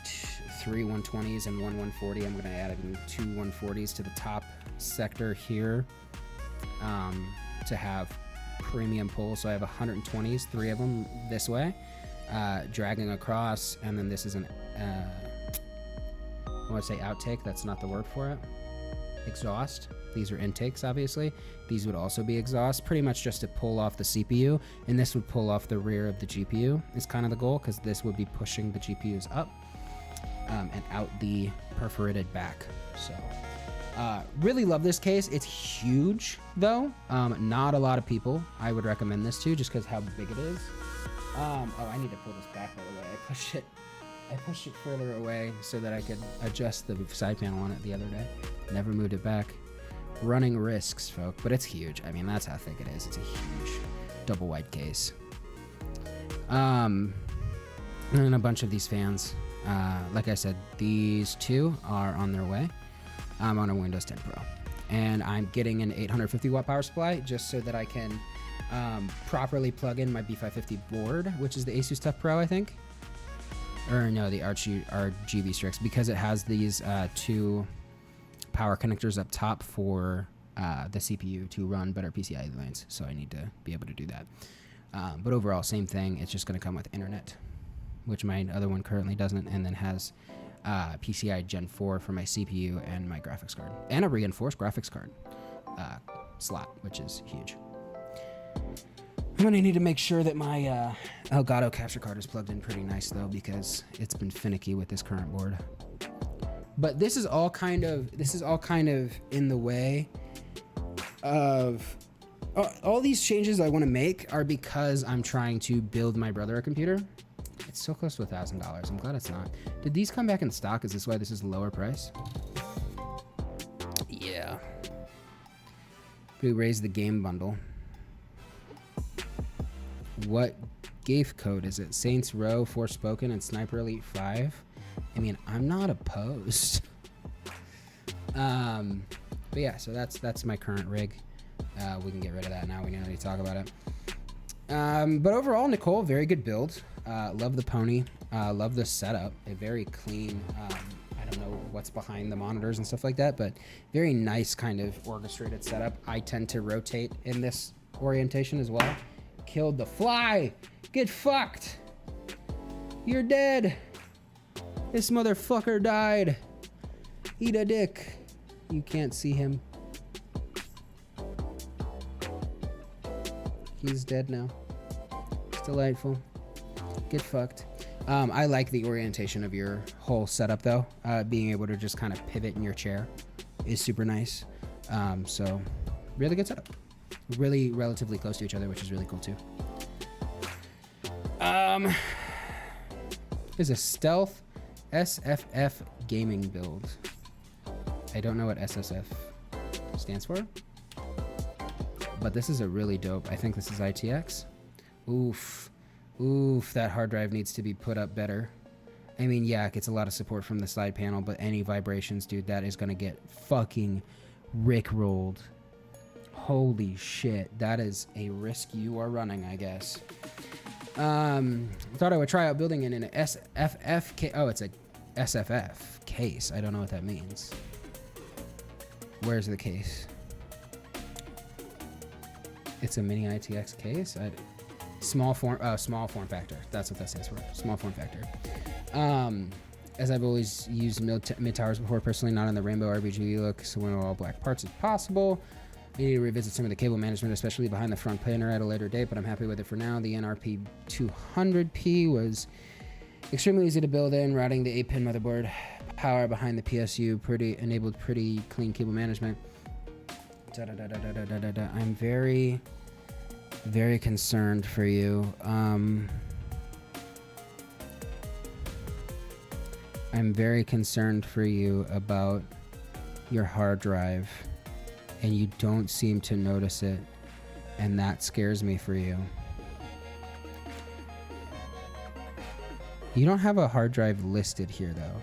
3 120s and 1 140. I'm gonna add in 2 140s to the top sector here to have premium pull. So I have 120s, 3 of them this way, dragging across, and then this is an I want to say outtake. That's not the word for it. Exhaust. These are intakes, obviously. These would also be exhaust, pretty much just to pull off the CPU, and this would pull off the rear of the GPU is kind of the goal, because this would be pushing the GPUs up and out the perforated back. So really love this case. It's huge though. Not a lot of people I would recommend this to, just because how big it is. Oh, I need to pull this back, by the way. I pushed it further away so that I could adjust the side panel on it the other day. Never moved it back. Running risks, folk, but it's huge. I mean, that's how thick it is. It's a huge double wide case. And a bunch of these fans. Like I said, these 2 are on their way. I'm on a Windows 10 Pro. And I'm getting an 850 watt power supply just so that I can properly plug in my B550 board, which is the Asus Tough Pro, I think. Or no, the RGB Strix, because it has these 2 power connectors up top for the CPU to run better PCIe lanes. So I need to be able to do that. But overall, same thing. It's just going to come with internet, which my other one currently doesn't, and then has PCI Gen 4 for my CPU and my graphics card, and a reinforced graphics card slot, which is huge. I'm gonna need to make sure that my Elgato capture card is plugged in pretty nice though, because it's been finicky with this current board. But this is all kind of in the way of all these changes I want to make are because I'm trying to build my brother a computer. It's so close to $1,000. I'm glad it's not. Did these come back in stock? Is this why this is lower price? Yeah. We raised the game bundle. What GAFE code is it? Saints Row, Forspoken, and Sniper Elite 5? I mean, I'm not opposed. But yeah, so that's my current rig. We can get rid of that now. We don't need to talk about it. But overall, Nicole, very good build. Love the pony. Love the setup. A very clean. I don't know what's behind the monitors and stuff like that, but very nice kind of orchestrated setup. I tend to rotate in this orientation as well. Killed the fly. Get fucked. You're dead. This motherfucker died. Eat a dick. You can't see him. He's dead now. It's delightful. Get fucked. I like the orientation of your whole setup though. Being able to just kind of pivot in your chair is super nice. So really good setup. Really relatively close to each other, which is really cool too. Is a stealth SFF gaming build. I don't know what SSF stands for, but this is a really dope. I think this is ITX. Oof, that hard drive needs to be put up better. I mean, yeah, it gets a lot of support from the side panel, but any vibrations, dude, that is gonna get fucking rickrolled. Holy shit, that is a risk you are running, I guess. Thought I would try out building it in an SFF case. Oh, it's a SFF case. I don't know what that means. Where's the case? It's a mini ITX case. Small form factor. That's what that stands for. Small form factor. As I've always used mid towers before, personally, not in the rainbow RGB look, so when all black parts if possible. I need to revisit some of the cable management, especially behind the front panel at a later date, but I'm happy with it for now. The NRP 200P was extremely easy to build in, routing the 8-pin motherboard power behind the PSU, enabled pretty clean cable management. I'm very, very concerned for you. I'm very concerned for you about your hard drive, and you don't seem to notice it, and that scares me for you. You don't have a hard drive listed here, though.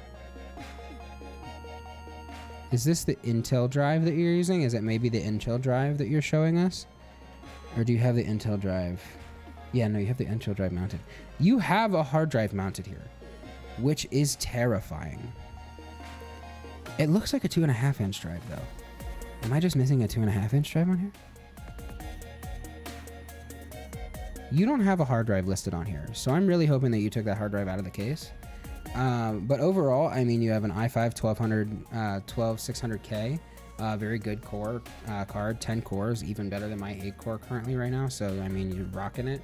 Is this the Intel drive that you're using? Is it maybe the Intel drive that you're showing us? Or do you have the Intel drive? Yeah, no, you have the Intel drive mounted. You have a hard drive mounted here, which is terrifying. It looks like a 2.5-inch drive, though. Am I just missing a 2.5-inch drive on here? You don't have a hard drive listed on here, so I'm really hoping that you took that hard drive out of the case. But overall, I mean, you have an i5 12600K, very good core card, 10 cores, even better than my 8 core currently right now. So I mean, you're rocking it.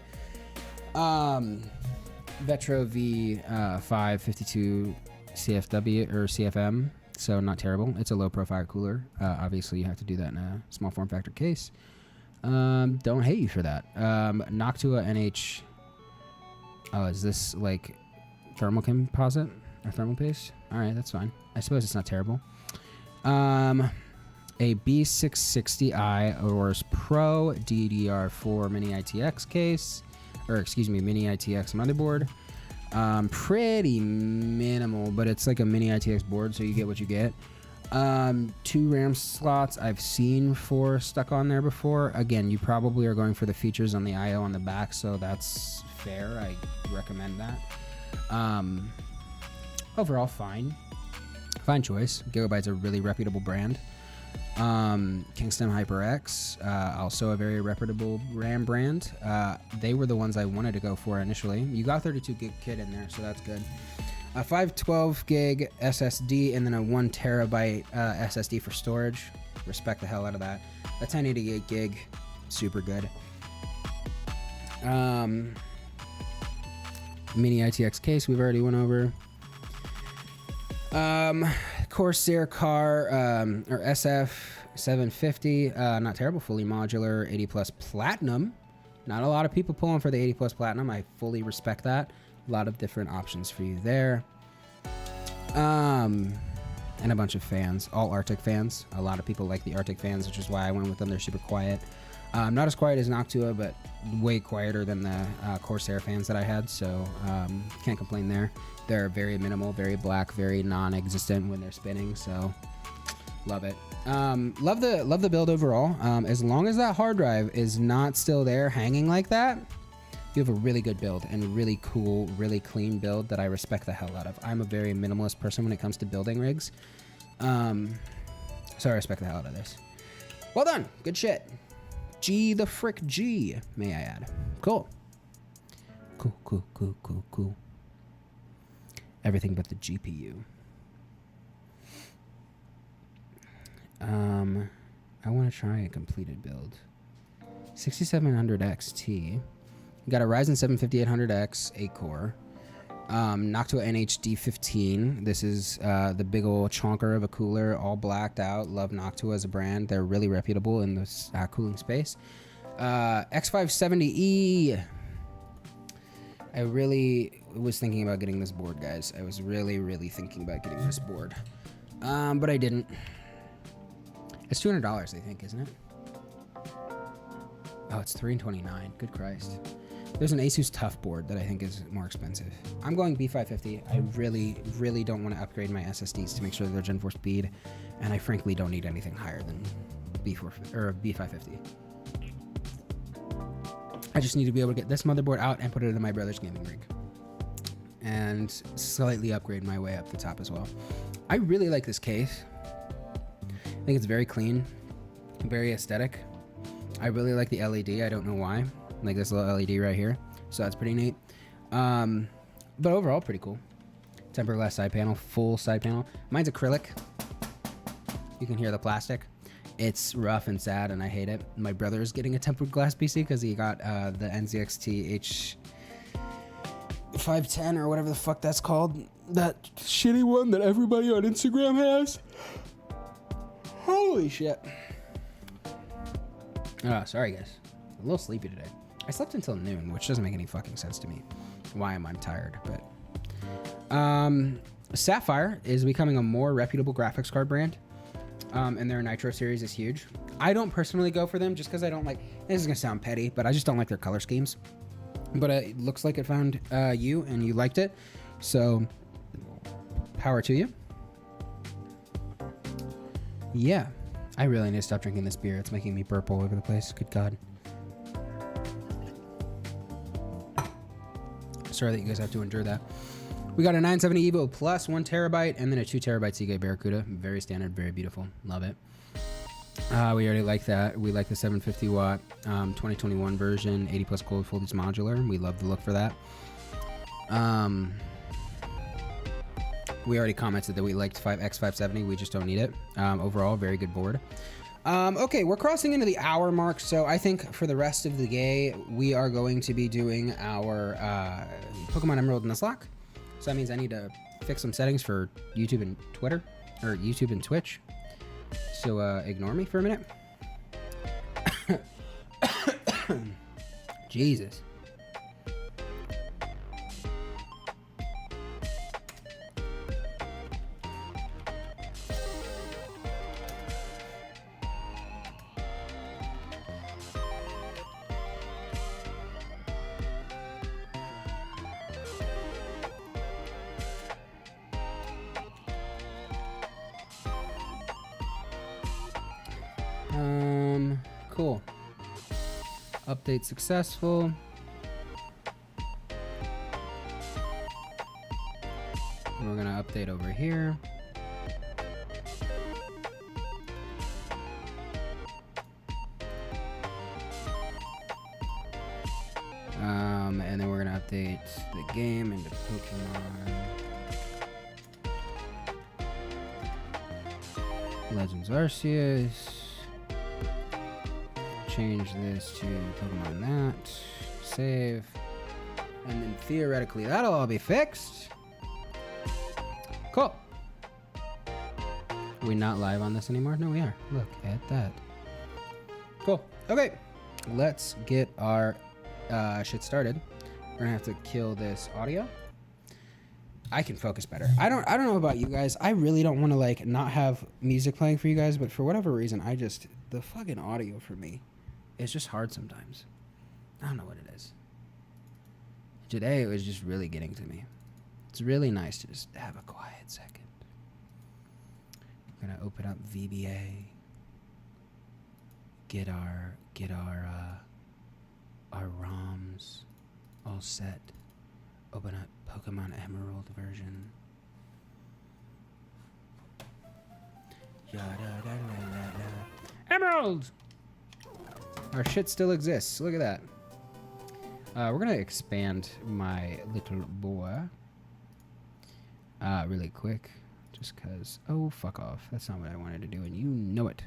Vetro V552 CFW or CFM, so not terrible. It's a low profile cooler. Obviously, you have to do that in a small form factor case. Don't hate you for that. Noctua NH. Oh, is this like thermal composite or thermal paste? All right, that's fine. I suppose it's not terrible. A B660i Aurora Pro DDR4 mini ITX case, or excuse me, mini ITX motherboard. Pretty minimal, but it's like a mini ITX board, so you get what you get. 2 RAM slots I've seen 4 stuck on there before. Again, you probably are going for the features on the IO on the back, so that's fair. I recommend that. Overall, fine choice. Gigabyte's a really reputable brand. Kingston HyperX, also a very reputable RAM brand. They were the ones I wanted to go for initially. You got 32 gig kit in there, so that's good. A 512 gig SSD and then a 1 terabyte SSD for storage. Respect the hell out of that. A 1088 gig, super good. Mini ITX case we've already went over. Corsair car or SF750, not terrible, fully modular, 80 plus platinum. Not a lot of people pulling for the 80 plus platinum. I fully respect that. A lot of different options for you there. And a bunch of fans, all Arctic fans. A lot of people like the Arctic fans, which is why I went with them. They're super quiet. Not as quiet as Noctua, but way quieter than the Corsair fans that I had, so can't complain there. They're very minimal, very black, very non-existent when they're spinning, so love it. Love the build overall. As long as that hard drive is not still there hanging like that, you have a really good build and really cool, really clean build that I respect the hell out of. I'm a very minimalist person when it comes to building rigs, so I respect the hell out of this. Well done, good shit. G the frick G, may I add. Cool. Cool. Everything but the GPU. I want to try a completed build. 6700 XT. Got a Ryzen 7 5800X 8-core. Noctua NHD15. This is the big old chonker of a cooler, all blacked out. Love Noctua as a brand. They're really reputable in this cooling space. X570E. I really was thinking about getting this board, guys. I was really thinking about getting this board. But I didn't. It's $200, I think, isn't it? Oh, it's $329. Good Christ. There's an Asus Tough board that I think is more expensive. I'm going B550. I really don't want to upgrade my SSDs to make sure they're Gen 4 speed, and I frankly don't need anything higher than B550. I just need to be able to get this motherboard out and put it in my brother's gaming rig, and slightly upgrade my way up the top as well. I really like this case. I think it's very clean, very aesthetic. I really like the LED. I don't know why. Like this little LED right here, so that's pretty neat. But overall, pretty cool. Tempered glass side panel, full side panel. Mine's acrylic. You can hear the plastic. It's rough and sad, and I hate it. My brother is getting a tempered glass PC because he got the NZXT H510 or whatever the fuck that's called. That shitty one that everybody on Instagram has. Holy shit. Sorry guys. A little sleepy today. I slept until noon, which doesn't make any fucking sense to me. Why am I tired? But Sapphire is becoming a more reputable graphics card brand, and their Nitro series is huge. I don't personally go for them just because I don't like. This is gonna sound petty, but I just don't like their color schemes. But it looks like it found you and you liked it. So, power to you. Yeah, I really need to stop drinking this beer. It's making me burp all over the place. Good God. Sorry that you guys have to endure that. We got a 970 Evo Plus, 1 terabyte, and then a 2 terabyte Seagate Barracuda. Very standard, very beautiful. Love it. We already like that. We like the 750 watt 2021 version, 80 plus cold voltage modular. We love the look for that. We already commented that we liked X570. We just don't need it. Overall, very good board. Okay, we're crossing into the hour mark, so I think for the rest of the day, we are going to be doing our Pokemon Emerald Nuzlocke. So that means I need to fix some settings for YouTube and Twitter, or YouTube and Twitch. So ignore me for a minute. Jesus. Cool. Update successful. We're gonna update over here. And then we're gonna update the game into Pokemon Legends Arceus. Change this to Pokemon that. Save. And then theoretically that'll all be fixed. Cool. Are we not live on this anymore? No, we are. Look at that. Cool. Okay. Let's get our shit started. We're gonna have to kill this audio. I can focus better. I don't know about you guys. I really don't want to like not have music playing for you guys, but for whatever reason, the fucking audio for me is just hard sometimes. I don't know what it is. Today it was just really getting to me. It's really nice to just have a quiet second. We're gonna open up VBA. Get our ROMs all set. Open up Pokemon Emerald version. Emerald! Our shit still exists. Look at that. We're gonna expand my little boy really quick, just cause. Oh, fuck off! That's not what I wanted to do, and you know it.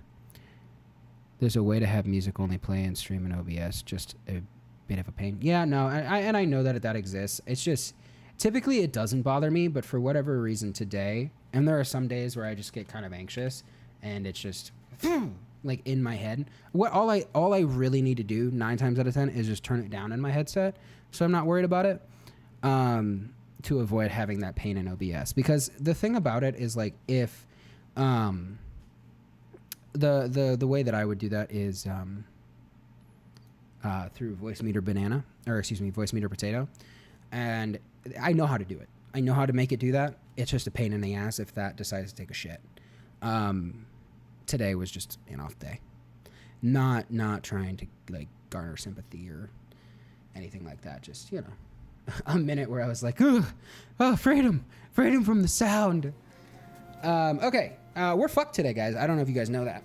There's a way to have music only play and stream in OBS. Just a bit of a pain. Yeah, no, I know that exists. It's just typically it doesn't bother me, but for whatever reason today, and there are some days where I just get kind of anxious, and it's just. Like in my head, all I really need to do 9 times out of 10 is just turn it down in my headset, so I'm not worried about it, to avoid having that pain in OBS. Because the thing about it is like if the way that I would do that is through Voice Meter Banana, or excuse me, Voice Meter Potato, and I know how to do it. I know how to make it do that. It's just a pain in the ass if that decides to take a shit. Today was just an off day. Not trying to like garner sympathy or anything like that. Just, you know, a minute where I was like, oh, freedom from the sound. Okay, we're fucked today, guys. I don't know if you guys know that,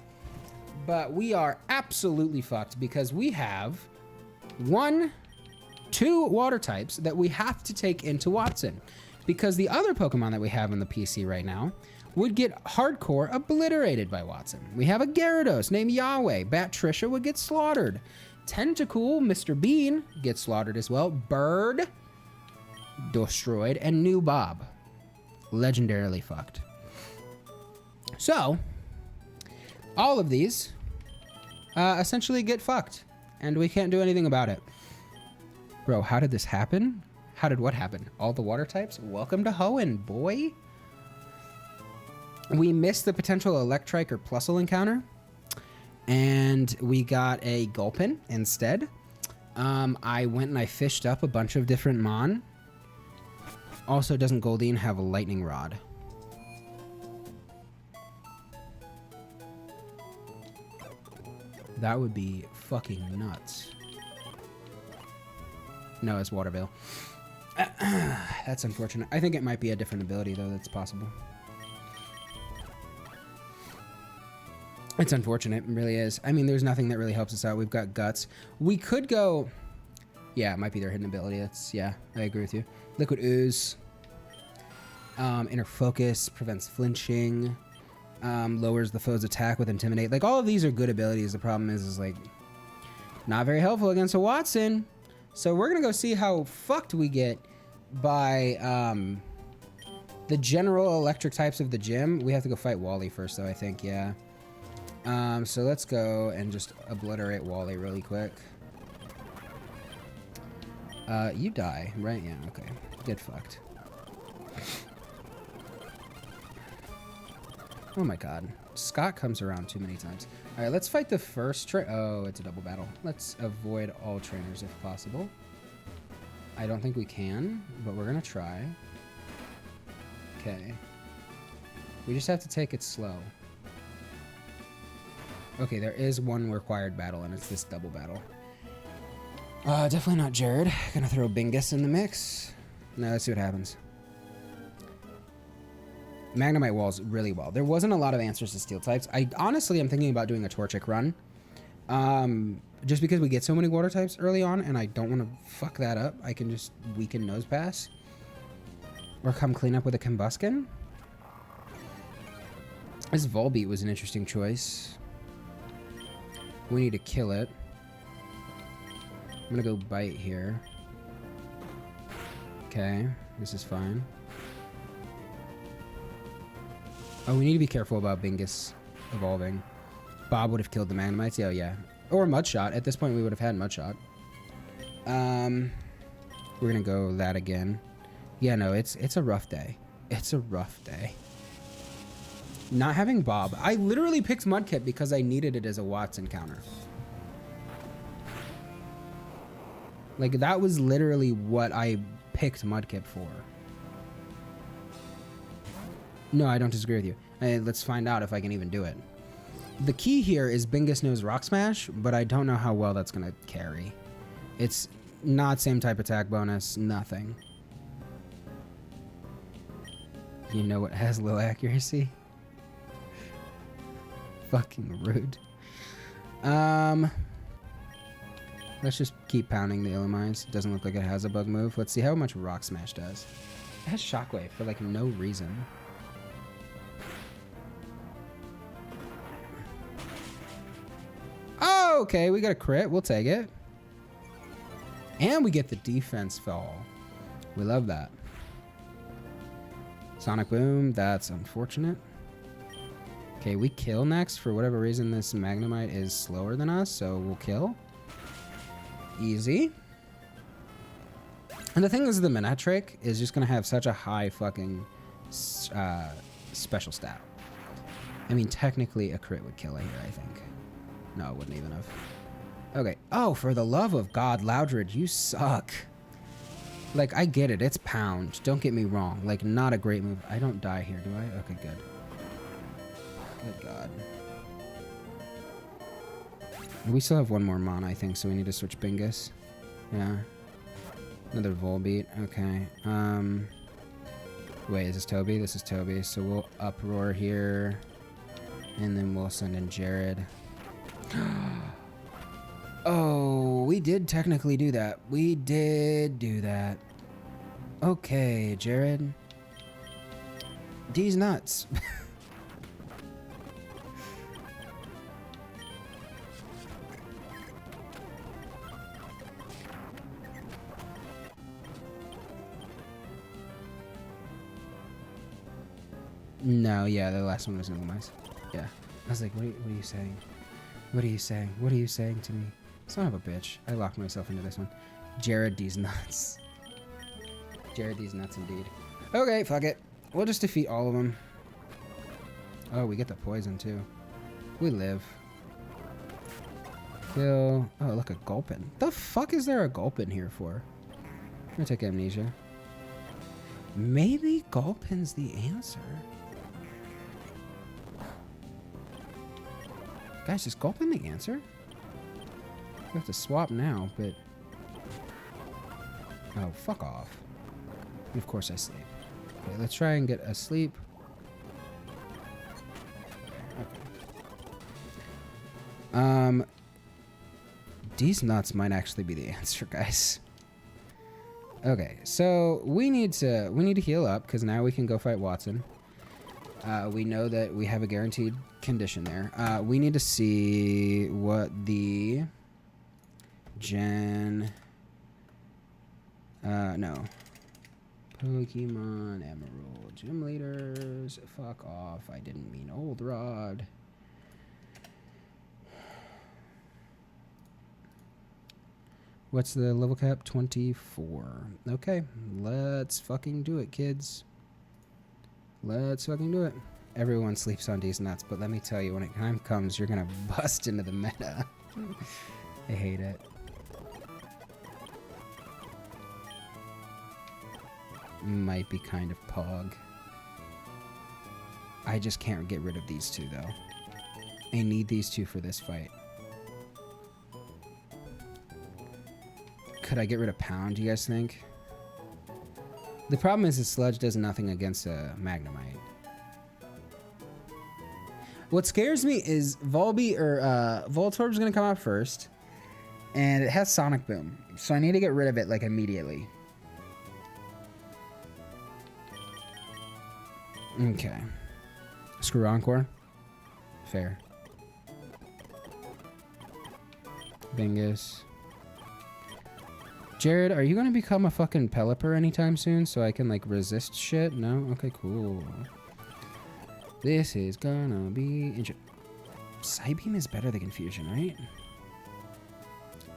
but we are absolutely fucked because we have 2 water types that we have to take into Watson, because the other Pokemon that we have on the PC right now would get hardcore obliterated by Watson. We have a Gyarados named Yahweh. Batricia would get slaughtered. Tentacool, Mr. Bean, gets slaughtered as well. Bird, destroyed. And New Bob, legendarily fucked. So, all of these essentially get fucked. And we can't do anything about it. Bro, how did this happen? How did what happen? All the water types? Welcome to Hoenn, boy. We missed the potential Electrike or Plusle encounter, and we got a Gulpin instead. I went and I fished up a bunch of different Mon. Also, doesn't Goldeen have a lightning rod? That would be fucking nuts. No, it's Waterveil. That's unfortunate. I think it might be a different ability, though. That's possible. It's unfortunate. It really is. I mean, there's nothing that really helps us out. We've got Guts. We could go... Yeah, it might be their hidden ability. That's... Yeah, I agree with you. Liquid Ooze. Inner Focus. Prevents flinching. Lowers the foe's attack with Intimidate. Like, all of these are good abilities. The problem is like... Not very helpful against a Watson. So we're going to go see how fucked we get by... the general electric types of the gym. We have to go fight Wally first, though, I think. Yeah. So let's go and just obliterate Wally really quick. You die, right? Yeah, okay. Get fucked. Oh my god. Scott comes around too many times. Alright, let's fight the first oh, it's a double battle. Let's avoid all trainers if possible. I don't think we can, but we're gonna try. Okay. We just have to take it slow. Okay, there is one required battle, and it's this double battle. Definitely not Jared. Gonna throw Bingus in the mix. No, let's see what happens. Magnemite walls really well. There wasn't a lot of answers to steel types. Honestly, I'm thinking about doing a Torchic run. Just because we get so many water types early on, and I don't want to fuck that up. I can just weaken Nose Pass. Or come clean up with a Combuskin. This Volbeat was an interesting choice. We need to kill it. I'm gonna go bite here. Okay, this is fine. Oh, we need to be careful about Bingus evolving. Bob would have killed the Magnemites. Yeah, yeah. Or Mudshot. At this point, we would have had Mudshot. We're gonna go that again. Yeah, no, it's a rough day. It's a rough day. Not having Bob. I literally picked Mudkip because I needed it as a Watson counter. Like, that was literally what I picked Mudkip for. No, I don't disagree with you. Let's find out if I can even do it. The key here is Bingus knows Rock Smash, but I don't know how well that's going to carry. It's not same type attack bonus, nothing. You know what has low accuracy? Fucking rude. Let's just keep pounding the Illimize. Doesn't look like it has a bug move. Let's see how much Rock Smash does. It has Shockwave for like no reason. Oh, okay, we got a crit. We'll take it. And we get the defense fall. We love that. Sonic Boom, that's unfortunate. Okay, we kill next. For whatever reason, this Magnemite is slower than us, so we'll kill. Easy. And the thing is, the Manectric is just going to have such a high fucking special stat. I mean, technically, a crit would kill it here, I think. No, it wouldn't even have. Okay. Oh, for the love of God, Loudred, you suck. Like, I get it. It's Pound. Don't get me wrong. Like, not a great move. I don't die here, do I? Okay, good. Good God. We still have one more mana, I think, so we need to switch Bingus. Yeah. Another Volbeat. Okay. Wait, is this Toby? This is Toby. So we'll Uproar here. And then we'll send in Jared. Oh, we did technically do that. We did do that. Okay, Jared. D's nuts. No, yeah, the last one was Illimize. Yeah. I was like, what are you saying? What are you saying? What are you saying to me? Son of a bitch. I locked myself into this one. Jared D's nuts. Jared D's nuts indeed. Okay, fuck it. We'll just defeat all of them. Oh, we get the poison too. We live. Kill. Oh, look, a Gulpin. The fuck is there a Gulpin here for? I'm gonna take Amnesia. Maybe Gulpin's the answer. Guys, is Gulpin the answer? We have to swap now, but... Oh, fuck off. And of course I sleep. Okay, let's try and get a sleep. Okay. These nuts might actually be the answer, guys. Okay, so we need to heal up because now we can go fight Watson. We know that we have a guaranteed condition there. We need to see what the no. Pokemon Emerald Gym Leaders. Fuck off. I didn't mean Old Rod. What's the level cap? 24. Okay, let's fucking do it, kids. Let's fucking do it. Everyone sleeps on these nuts, but let me tell you, when it time comes, you're gonna bust into the meta. I hate it. Might be kind of pog. I just can't get rid of these two, though. I need these two for this fight. Could I get rid of Pound, do you guys think? The problem is the Sludge does nothing against a Magnemite. What scares me is Voltorb Voltorb's gonna come out first, and it has Sonic Boom, so I need to get rid of it like immediately. Okay. Screw Encore. Fair. Bingus. Jared, are you gonna become a fucking Pelipper anytime soon so I can like resist shit? No? Okay, cool. This is gonna be interesting. Psybeam is better than Confusion, right?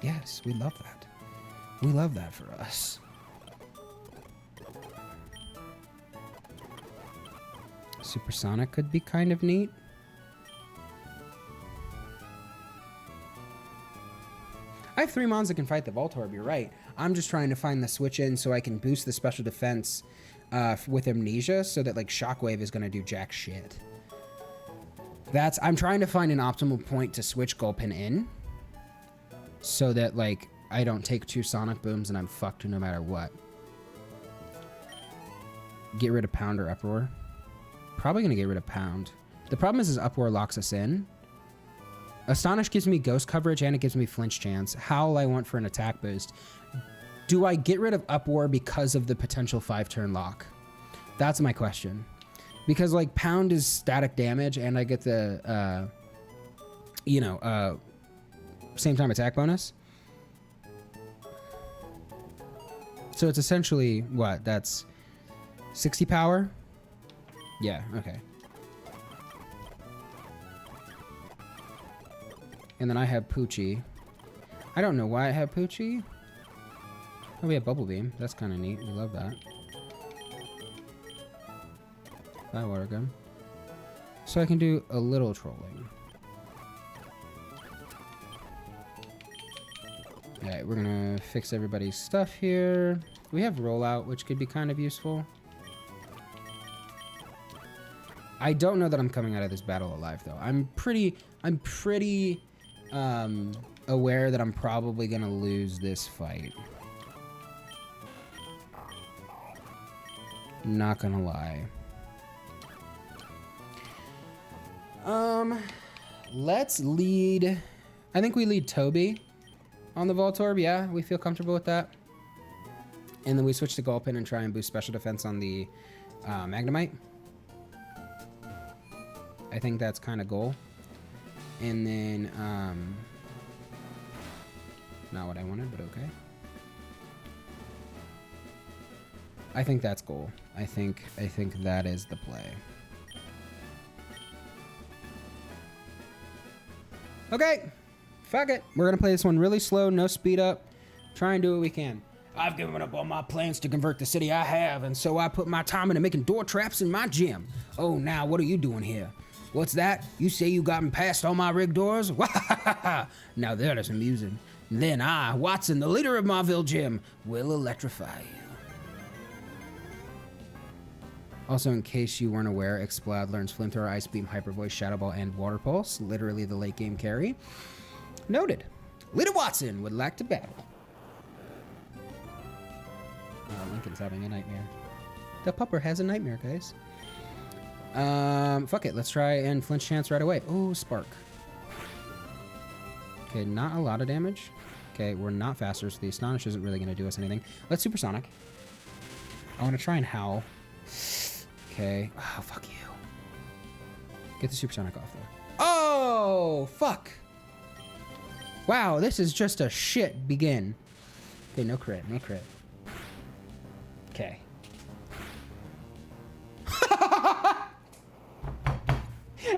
Yes, we love that. We love that for us. Supersonic could be kind of neat. I have 3 mons that can fight the Voltorb, you're right. I'm just trying to find the switch in so I can boost the special defense with Amnesia so that like Shockwave is gonna do jack shit. I'm trying to find an optimal point to switch Gulpin in so that like I don't take 2 Sonic Booms and I'm fucked no matter what. Get rid of Pound or Uproar. Probably gonna get rid of Pound. The problem is Uproar locks us in. Astonish gives me ghost coverage and it gives me flinch chance. Howl I want for an attack boost. Do I get rid of Uproar because of the potential 5-turn lock? That's my question. Because like Pound is static damage and I get the, same time attack bonus. So it's essentially what? That's 60 power? Yeah, okay. And then I have Poochie. I don't know why I have Poochie. Oh, we have Bubble Beam. That's kind of neat. We love that. Bye, Water Gun. So I can do a little trolling. Alright, we're gonna fix everybody's stuff here. We have Rollout, which could be kind of useful. I don't know that I'm coming out of this battle alive, though. I'm pretty aware that I'm probably gonna lose this fight. Not gonna lie. Let's lead... I think we lead Toby on the Voltorb, yeah? We feel comfortable with that. And then we switch to Gulpin and try and boost special defense on the Magnemite. I think that's kind of goal. And then, not what I wanted, but okay. I think that's goal. I think that is the play. Okay, fuck it. We're gonna play this one really slow, no speed up. Try and do what we can. I've given up all my plans to convert the city I have, and so I put my time into making door traps in my gym. Oh, now what are you doing here? What's that? You say you gotten past all my rigged doors? Now that is amusing. Then I, Watson, the leader of Marville Gym, will electrify you. Also, in case you weren't aware, Explode learns Flamethrower, Ice Beam, Hyper Voice, Shadow Ball, and Water Pulse. Literally the late game carry. Noted. Lita Watson would like to battle. Lincoln's having a nightmare. The pupper has a nightmare, guys. Fuck it. Let's try and flinch chance right away. Oh, Spark. Okay, not a lot of damage. Okay, we're not faster, so the Astonish isn't really going to do us anything. Let's Supersonic. I want to try and Howl. Okay. Oh, fuck you. Get the Supersonic off, though. Oh, fuck. Wow, this is just a shit begin. Okay, no crit, no crit. Okay.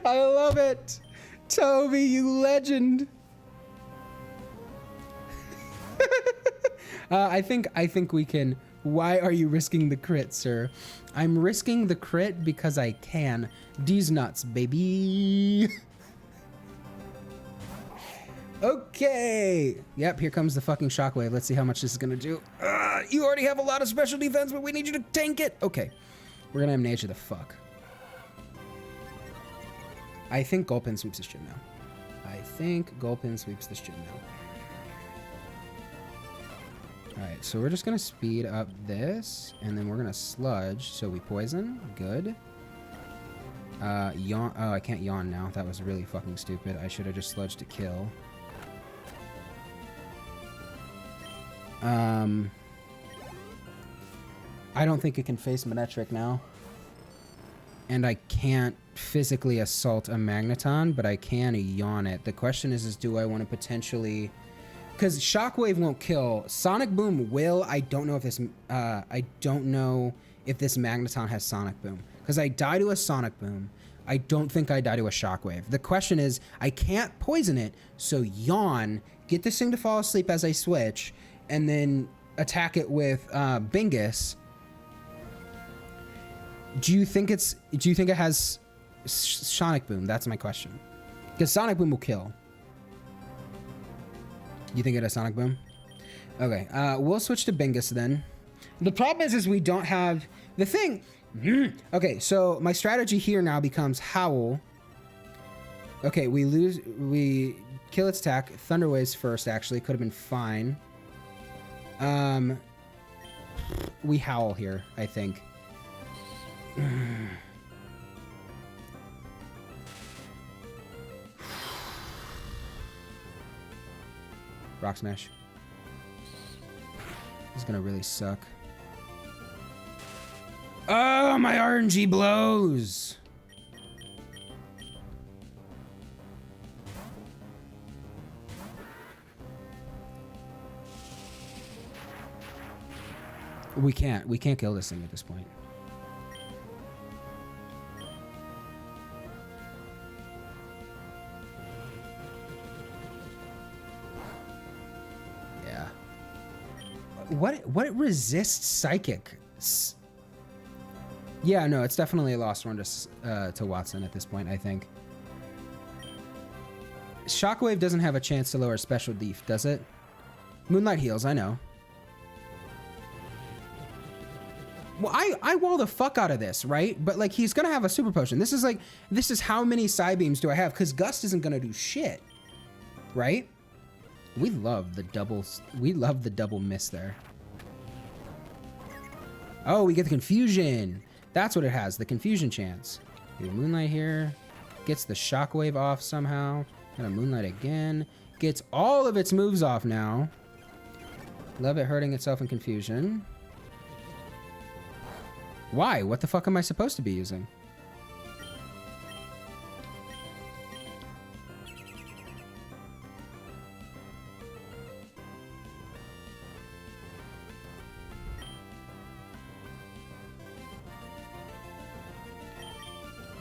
I love it. Toby, you legend. I think we can. Why are you risking the crit, sir? I'm risking the crit because I can. These nuts, baby. Okay. Yep, here comes the fucking Shockwave. Let's see how much this is gonna do. You already have a lot of special defense, but we need you to tank it. Okay. We're gonna Amnesia the fuck. I think Gulpin sweeps this gym now. I think Gulpin sweeps this gym now. Alright, so we're just gonna speed up this, and then we're gonna Sludge, so we poison. Good. Yawn. Oh, I can't yawn now. That was really fucking stupid. I should have just Sludged to kill. I don't think it can face Manectric now. And I can't physically assault a Magneton, but I can yawn it. The question is do I want to potentially... Because Shockwave won't kill. Sonic Boom will. I don't know if this Magneton has Sonic Boom. Because I die to a Sonic Boom. I don't think I die to a Shockwave. The question is, I can't poison it, so yawn, get this thing to fall asleep as I switch, and then attack it with Bingus. Do you think it has Sonic Boom? That's my question. Because Sonic Boom will kill. You think it has Sonic Boom? Okay, we'll switch to Bingus then. The problem is we don't have the thing. Okay, so my strategy here now becomes Howl. Okay, we kill its attack. Thunder Waves first, actually. Could have been fine. We Howl here, I think. Rock Smash. This is gonna really suck. Oh, my RNG blows! We can't kill this thing at this point. What resists Psychic? Yeah, no, it's definitely a lost one to Watson at this point, I think. Shockwave doesn't have a chance to lower special def, does it? Moonlight heals, I know. Well, I wall the fuck out of this, right? But like, he's gonna have a super potion. This is how many Psybeams do I have? Because Gust isn't gonna do shit, right? We love the double miss there. Oh, we get the confusion. That's what it has, the confusion chance. Okay, Moonlight here. Gets the Shockwave off somehow. Gonna Moonlight again. Gets all of its moves off now. Love it hurting itself in confusion. Why? What the fuck am I supposed to be using?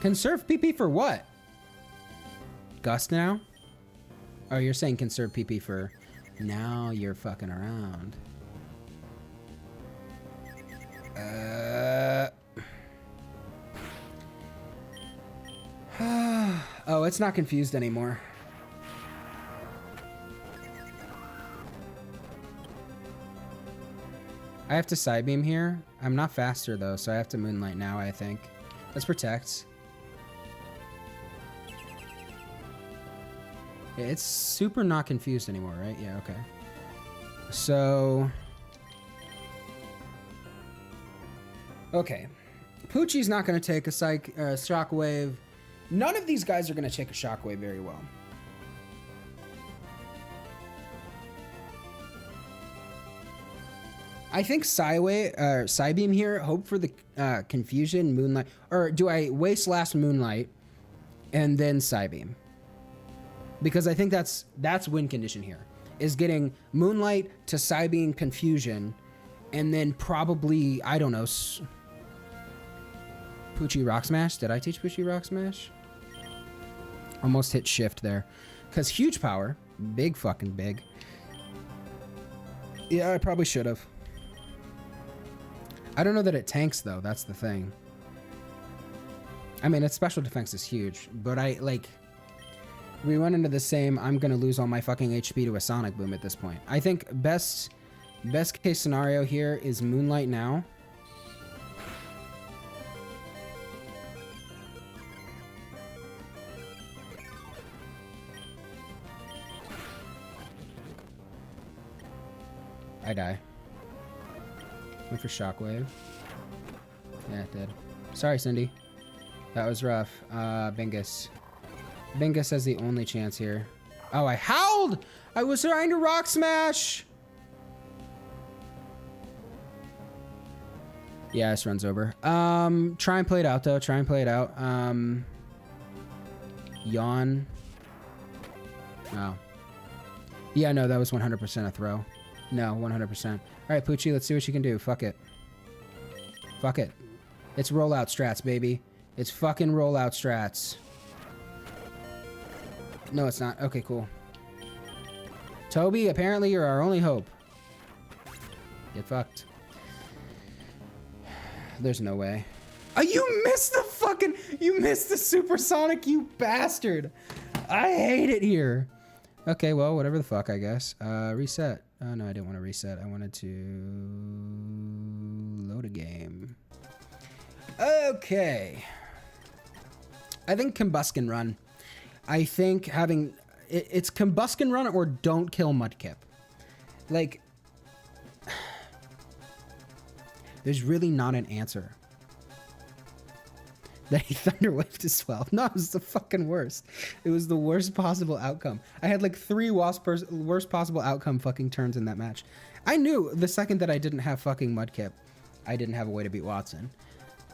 Conserve PP for what? Gust now? Oh, you're saying conserve PP for now you're fucking around. Oh, it's not confused anymore. I have to side beam here. I'm not faster though, so I have to Moonlight now, I think. Let's protect. Yeah, it's super not confused anymore, right? Yeah, okay. So... okay. Poochie's not going to take a Shockwave. None of these guys are going to take a Shockwave very well. I think Psybeam here, hope for the confusion, Moonlight. Or do I waste last Moonlight and then Psybeam? Because I think that's win condition here. Is getting Moonlight to Psybeam confusion and then probably, I don't know, Poochie Rock Smash. Did I teach Poochie Rock Smash? Almost hit shift there. Because huge power. Big fucking big. Yeah, I probably should have. I don't know that it tanks though, that's the thing. I mean, its special defense is huge, but we run into the same, I'm gonna lose all my fucking HP to a Sonic Boom at this point. I think best case scenario here is Moonlight now. I die. Went for Shockwave. Yeah, it did. Sorry, Cindy. That was rough. Bingus. Bingus has the only chance here. Oh, I howled! I was trying to Rock Smash! Yeah, this runs over. Try and play it out, though. Try and play it out. Yawn. Oh. Yeah, no, that was 100% a throw. No, 100%. All right, Poochie, let's see what you can do. Fuck it. Fuck it. It's rollout strats, baby. It's fucking rollout strats. No, it's not. Okay, cool. Toby, apparently you're our only hope. Get fucked. There's no way. Oh, you missed the fucking... You missed the supersonic, you bastard. I hate it here. Okay, well, whatever the fuck, I guess. Reset. Oh, no, I didn't want to reset. I wanted to load a game. Okay. I think Combustion Run. I think having... It's Combustion Run or don't kill Mudkip. Like... There's really not an answer. That he Thunderwaved as well. No, it was the fucking worst. It was the worst possible outcome. I had like 3 worst possible outcome fucking turns in that match. I knew the second that I didn't have fucking Mudkip, I didn't have a way to beat Watson.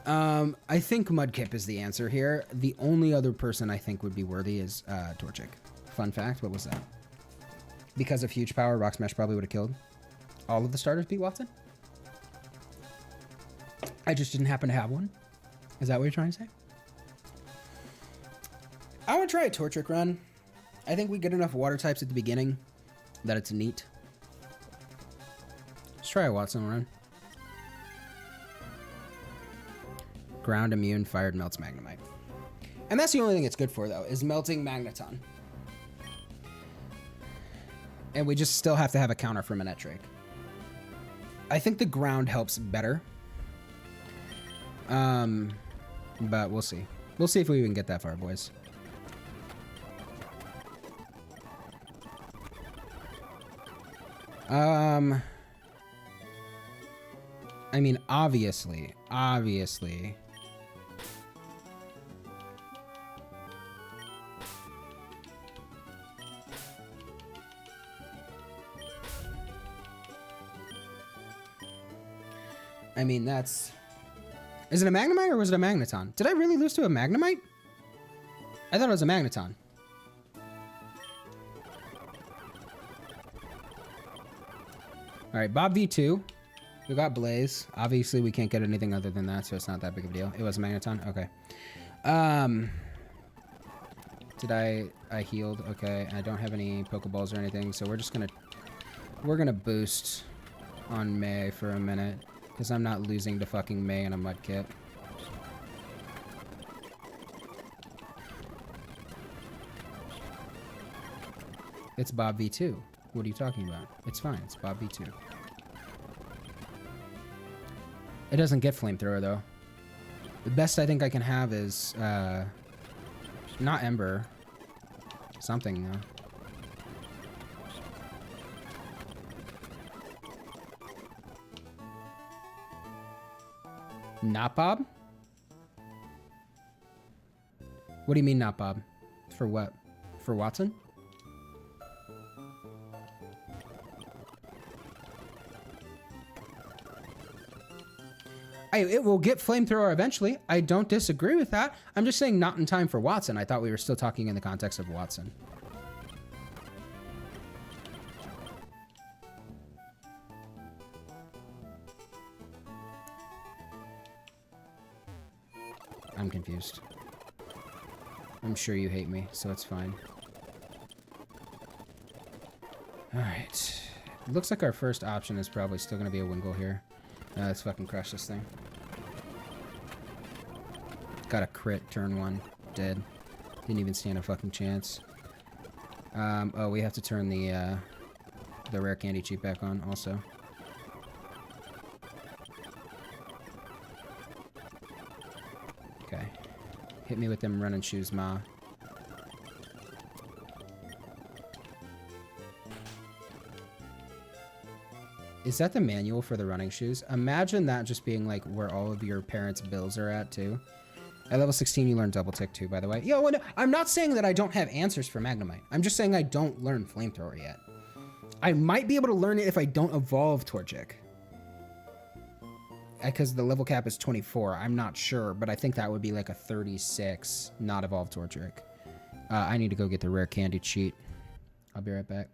I think Mudkip is the answer here. The only other person I think would be worthy is Torchic. Fun fact, what was that? Because of huge power, Rock Smash probably would have killed all of the starters beat Watson. I just didn't happen to have one. Is that what you're trying to say? I want to try a Torchic run. I think we get enough water types at the beginning that it's neat. Let's try a Watson run. Ground immune, fired, melts Magnemite. And that's the only thing it's good for, though, is melting Magneton. And we just still have to have a counter for Manectric. I think the ground helps better. But we'll see. We'll see if we even get that far, boys. I mean, obviously. I mean, that's... Is it a Magnemite or was it a Magneton? Did I really lose to a Magnemite? I thought it was a Magneton. Alright, Bob V2. We got Blaze. Obviously, we can't get anything other than that, so it's not that big of a deal. It was a Magneton? Okay. Did I healed? Okay, I don't have any Pokeballs or anything, so we're just gonna... We're gonna boost on May for a minute. Because I'm not losing to fucking May and a Mudkip. It's Bob V2. What are you talking about? It's fine. It's Bob V2. It doesn't get flamethrower, though. The best I think I can have is, not Ember. Something, though. Not Bob? What do you mean not Bob? For what? For Watson? It will get flamethrower eventually. I don't disagree with that. I'm just saying not in time for Watson. I thought we were still talking in the context of Watson. I'm confused. I'm sure you hate me, so it's fine. Alright. It looks like our first option is probably still going to be a Wingull here. Let's fucking crush this thing. Got a crit, turn 1. Dead. Didn't even stand a fucking chance. Oh, we have to turn the rare candy cheat back on also. Okay. Hit me with them running shoes, Ma. Is that the manual for the running shoes? Imagine that just being like where all of your parents' bills are at too. At level 16, you learn double tick too, by the way. Yo, I'm not saying that I don't have answers for Magnemite. I'm just saying I don't learn Flamethrower yet. I might be able to learn it if I don't evolve Torchic. Because the level cap is 24. I'm not sure, but I think that would be like a 36 not evolved Torchic. I need to go get the rare candy cheat. I'll be right back.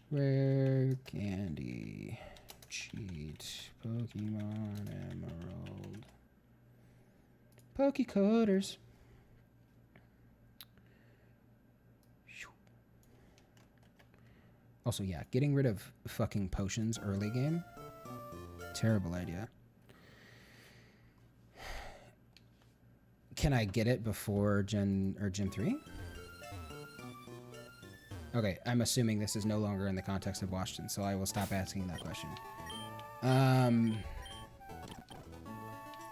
Rare candy cheat. Pokemon Emerald. Pokecoders. Also, yeah, getting rid of fucking potions early game. Terrible idea. Can I get it before Gen 3? Okay, I'm assuming this is no longer in the context of Washington, so I will stop asking that question.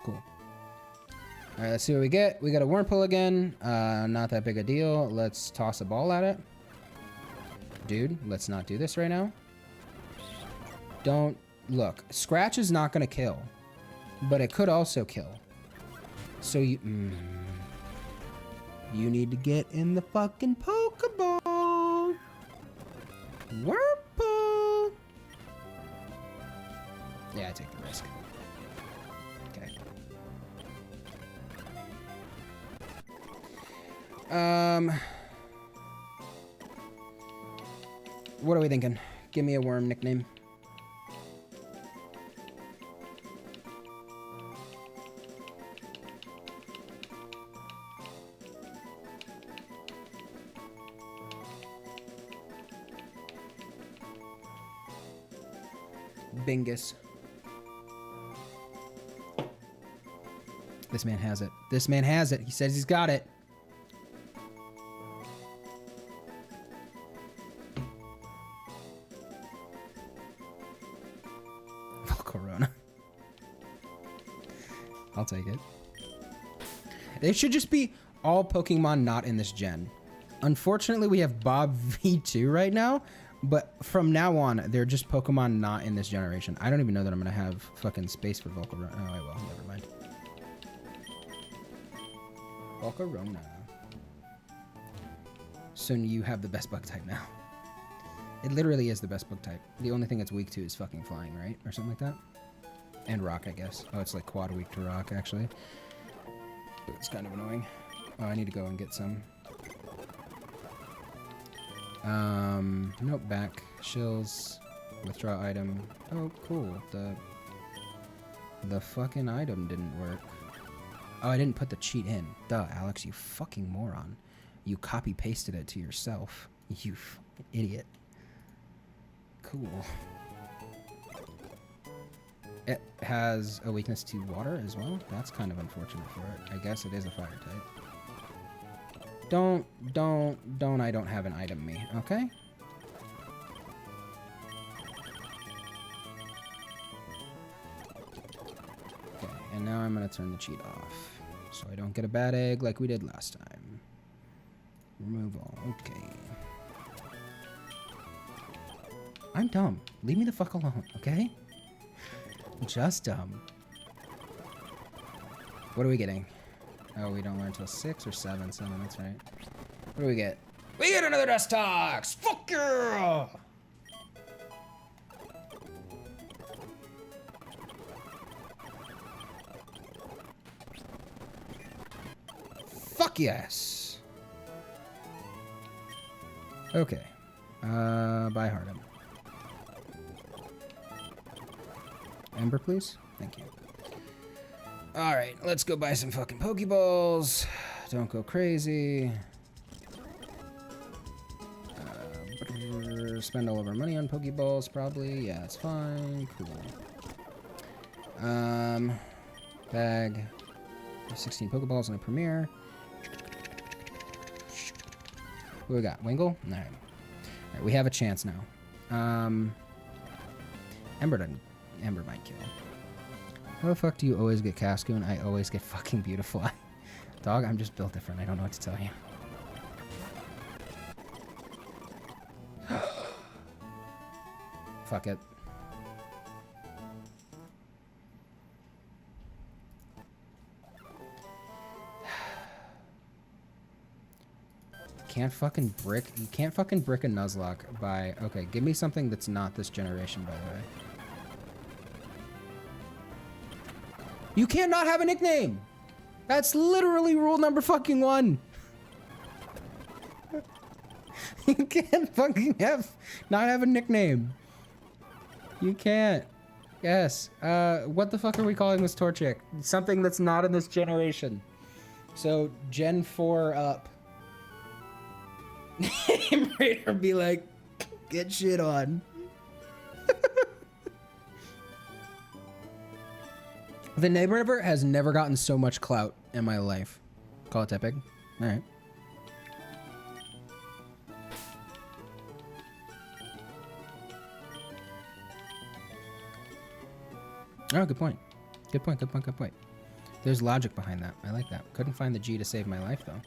Cool. Alright, let's see what we get. We got a Wurmple again. Not that big a deal. Let's toss a ball at it. Dude, let's not do this right now. Don't... Look, Scratch is not going to kill. But it could also kill. So you... You need to get in the fucking Pokeball. Wurmple. Yeah, I take the risk. Okay. What are we thinking? Give me a worm nickname. Bingus. This man has it. This man has it. He says he's got it. Volcarona. I'll take it. It should just be all Pokemon not in this gen. Unfortunately, we have Bob V2 right now. But from now on, they're just Pokemon not in this generation. I don't even know that I'm going to have fucking space for Volcarona. Oh, I will. Never mind. Volcarona. So you have the best bug type now. It literally is the best bug type. The only thing it's weak to is fucking flying, right? Or something like that. And rock, I guess. Oh, it's like quad weak to rock, actually. It's kind of annoying. Oh, I need to go and get some. Nope, back. Shills. Withdraw item. Oh, cool. The fucking item didn't work. Oh, I didn't put the cheat in. Duh, Alex, you fucking moron. You copy-pasted it to yourself. You fucking idiot. Cool. It has a weakness to water as well. That's kind of unfortunate for it. I guess it is a fire type. Don't I don't have an item me, okay? And now I'm gonna turn the cheat off, so I don't get a bad egg like we did last time. Remove all, okay. I'm dumb. Leave me the fuck alone, okay? Just dumb. What are we getting? Oh, we don't learn until 6 or 7, 7, that's right. What do we get? We get another Dustox! Fuck yeah! Fuck yes! Okay. Buy Hardem. Ember, please? Thank you. Alright, let's go buy some fucking Pokeballs. Don't go crazy. Spend all of our money on Pokeballs, probably. Yeah, it's fine. Cool. Bag. 16 Pokeballs in a Premiere. What we got? Wingull? Alright. Alright, we have a chance now. Ember might kill. How the fuck do you always get Cascoon? I always get fucking Beautiful. Dog, I'm just built different. I don't know what to tell you. Fuck it. Can't fucking brick. You can't fucking brick a Nuzlocke by... Okay, give me something that's not this generation, by the way. You can't not have a nickname! That's literally rule number fucking 1. You can't fucking not have a nickname. You can't. Yes. What the fuck are we calling this Torchic? Something that's not in this generation. So, Gen 4 up. Name Raider be like, get shit on. The Name Raider has never gotten so much clout in my life. Call it epic. Alright. Oh, good point. Good point, good point, good point. There's logic behind that. I like that. Couldn't find the G to save my life, though.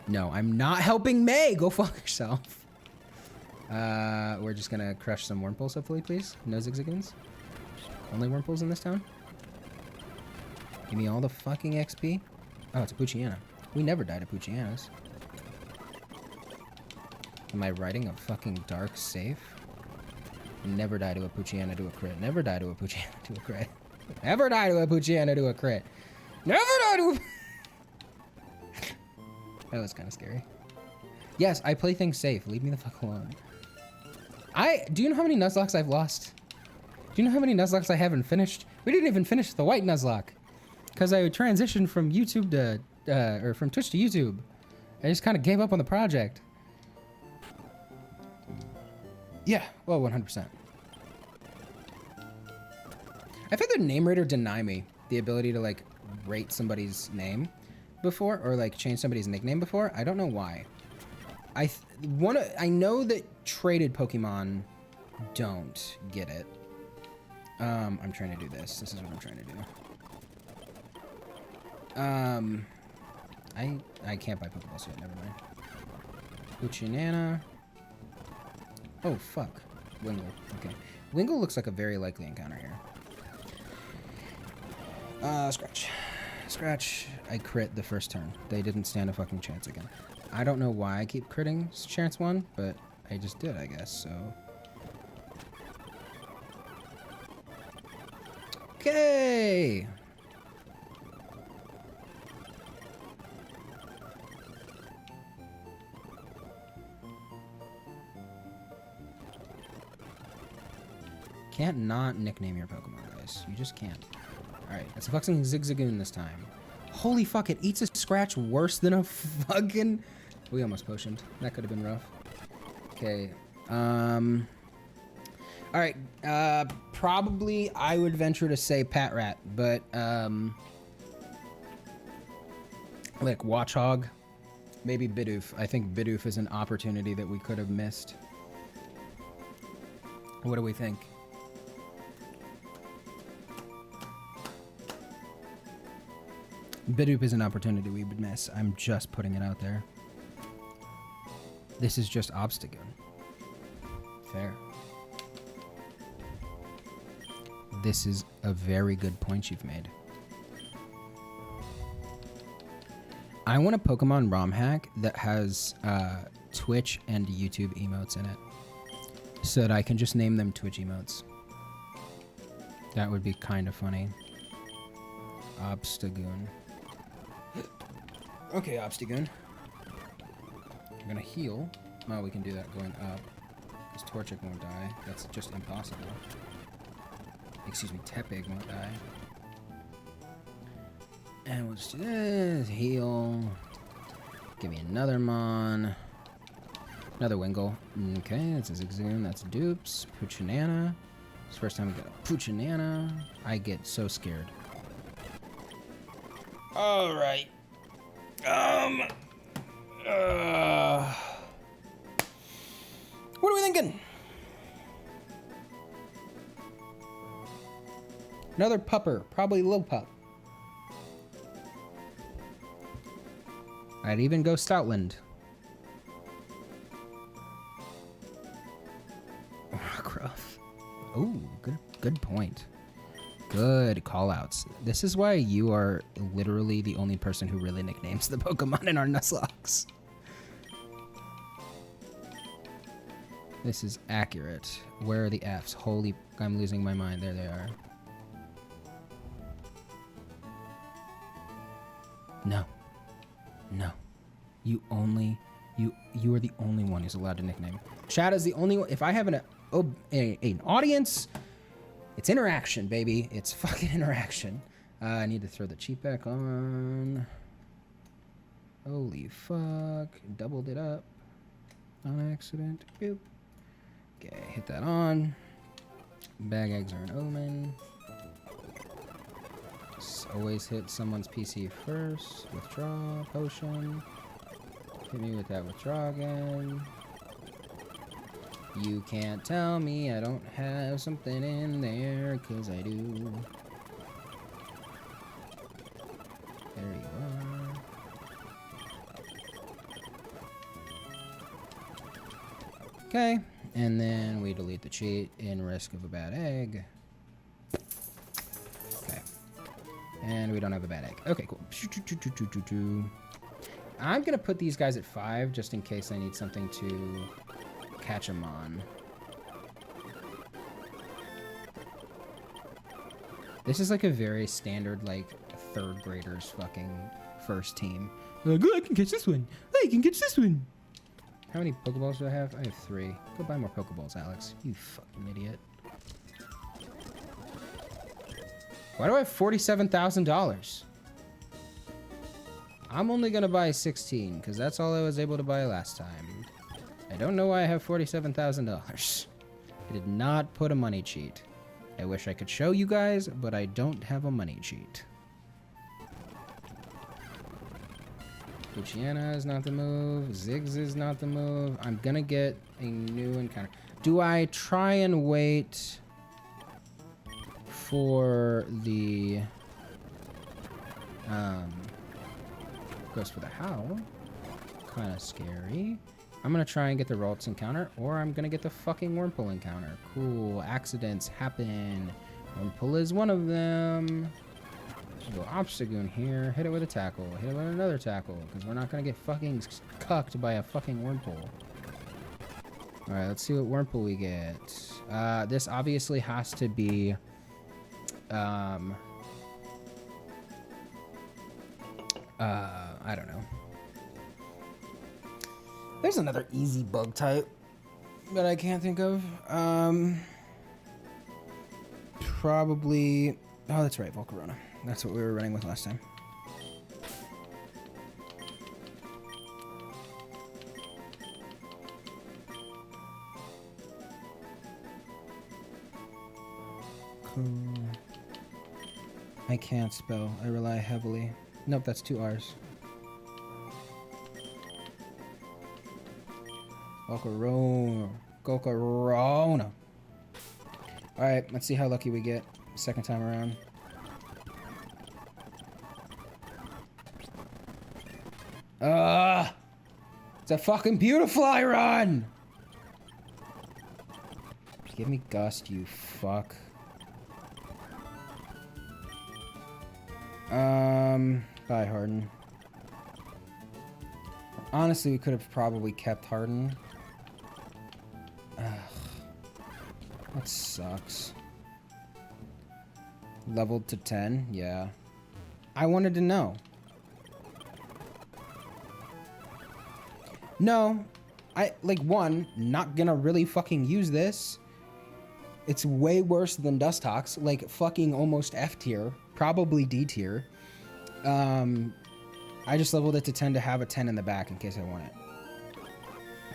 No, I'm not helping May! Go fuck yourself. We're just gonna crush some Wurmples, hopefully, please. No Zigzagoons. Only Wurmples in this town? Give me all the fucking XP. Oh, it's a Poochyena. We never died of Poochyenas. Am I writing a fucking dark safe? Never die to a Poochyena to a crit. Never die to a Poochyena to a crit. Never die to a Poochyena to a crit. Never die to a... That was kind of scary. Yes, I play things safe. Leave me the fuck alone. Do you know how many Nuzlocks I've lost? Do you know how many Nuzlocks I haven't finished? We didn't even finish the white Nuzlocke. Because I transitioned from YouTube to, or from Twitch to YouTube. I just kind of gave up on the project. Yeah, well, 100%. I've had the Name Raider deny me the ability to, like, rate somebody's name before, or, like, change somebody's nickname before. I don't know why. I know that traded Pokemon don't get it. I'm trying to do this. This is what I'm trying to do. I can't buy Pokeballs yet, never mind. Poochyena. Oh, fuck. Wingull. Okay. Wingull looks like a very likely encounter here. Scratch. Scratch. I crit the first turn. They didn't stand a fucking chance again. I don't know why I keep critting chance 1, but I just did, I guess, so... Okay! Can't not nickname your Pokemon, guys. You just can't. Alright, it's a fucking Zigzagoon this time. Holy fuck, it eats a Scratch worse than a fucking... We almost potioned. That could have been rough. Okay, Alright, probably I would venture to say Patrat, but, like Watchog, maybe Bidoof. I think Bidoof is an opportunity that we could have missed. What do we think? Bidoof is an opportunity we would miss. I'm just putting it out there. This is just Obstagoon. Fair. This is a very good point you've made. I want a Pokemon ROM hack that has Twitch and YouTube emotes in it, so that I can just name them Twitch emotes. That would be kind of funny. Obstagoon. Okay, Obstagoon. I'm gonna heal. Well, we can do that going up, because Torchic won't die. That's just impossible. Excuse me, Tepig won't die. And we'll just do this. Heal. Give me another Mon. Another Wingull. Okay, that's a Zigzagoon. That's Dupes. Poochanana. It's the first time we got a Poochanana. I get so scared. Alright. What are we thinking? Another pupper. Probably Lilpup. I'd even go Stoutland. Rockruff. Oh, good point. Good call-outs. This is why you are literally the only person who really nicknames the Pokemon in our Nuzlocke. This is accurate. Where are the Fs? Holy, I'm losing my mind. There they are. No. No. You are the only one who's allowed to nickname. Chat is the only one. If I have an audience, it's interaction, baby. It's fucking interaction. I need to throw the cheat back on. Holy fuck. Doubled it up on accident. Boop. Okay, hit that on. Bag eggs are an omen. Always hit someone's PC first. Withdraw potion. Hit me with that withdraw again. You can't tell me I don't have something in there, 'cause I do. There you are. Okay, and then we delete the cheat in risk of a bad egg. And we don't have a bad egg. Okay, cool. I'm going to put these guys at 5 just in case I need something to catch them on. This is like a very standard, like, 3rd graders fucking first team. Like, oh, I can catch this one. I can catch this one. How many Pokeballs do I have? I have 3. Go buy more Pokeballs, Alex. You fucking idiot. Why do I have $47,000? I'm only gonna buy 16, because that's all I was able to buy last time. I don't know why I have $47,000. I did not put a money cheat. I wish I could show you guys, but I don't have a money cheat. Luciana is not the move. Ziggs is not the move. I'm gonna get a new encounter. Do I try and wait for the goes for the howl? Kind of scary. I'm gonna try and get the Ralts encounter, or I'm gonna get the fucking Wurmple encounter. Cool. Accidents happen. Wurmple is one of them. Go Obstagoon here. Hit it with a tackle. Hit it with another tackle, because we're not gonna get fucking cucked by a fucking Wurmple. Alright, let's see what Wurmple we get. This obviously has to be I don't know. There's another easy bug type that I can't think of. Probably, oh, that's right, Volcarona. That's what we were running with last time. Cool. I can't spell. I rely heavily. Nope, that's 2 R's. Volcarona. Volcarona. Alright, let's see how lucky we get second time around. It's a fucking Beautifly run! Give me Gust, you fuck. Bye, Harden. Honestly, we could have probably kept Harden. Ugh. That sucks. Leveled to 10? Yeah. I wanted to know. No. One, not gonna really fucking use this. It's way worse than Dustox. Like, fucking almost F tier. Probably D tier. I just leveled it to 10 to have a 10 in the back in case I want it.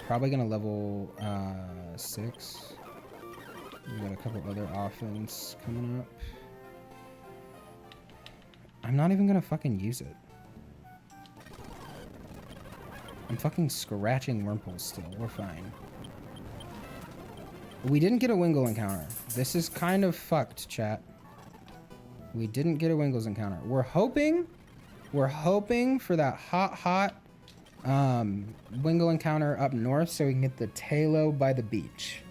Probably gonna level 6. We got a couple other offense coming up. I'm not even gonna fucking use it. I'm fucking scratching Wurmple still. We're fine. We didn't get a Wingull encounter. This is kind of fucked, chat. We didn't get a Wingles encounter. We're hoping for that hot Wingull encounter up north so we can get the Talo by the beach.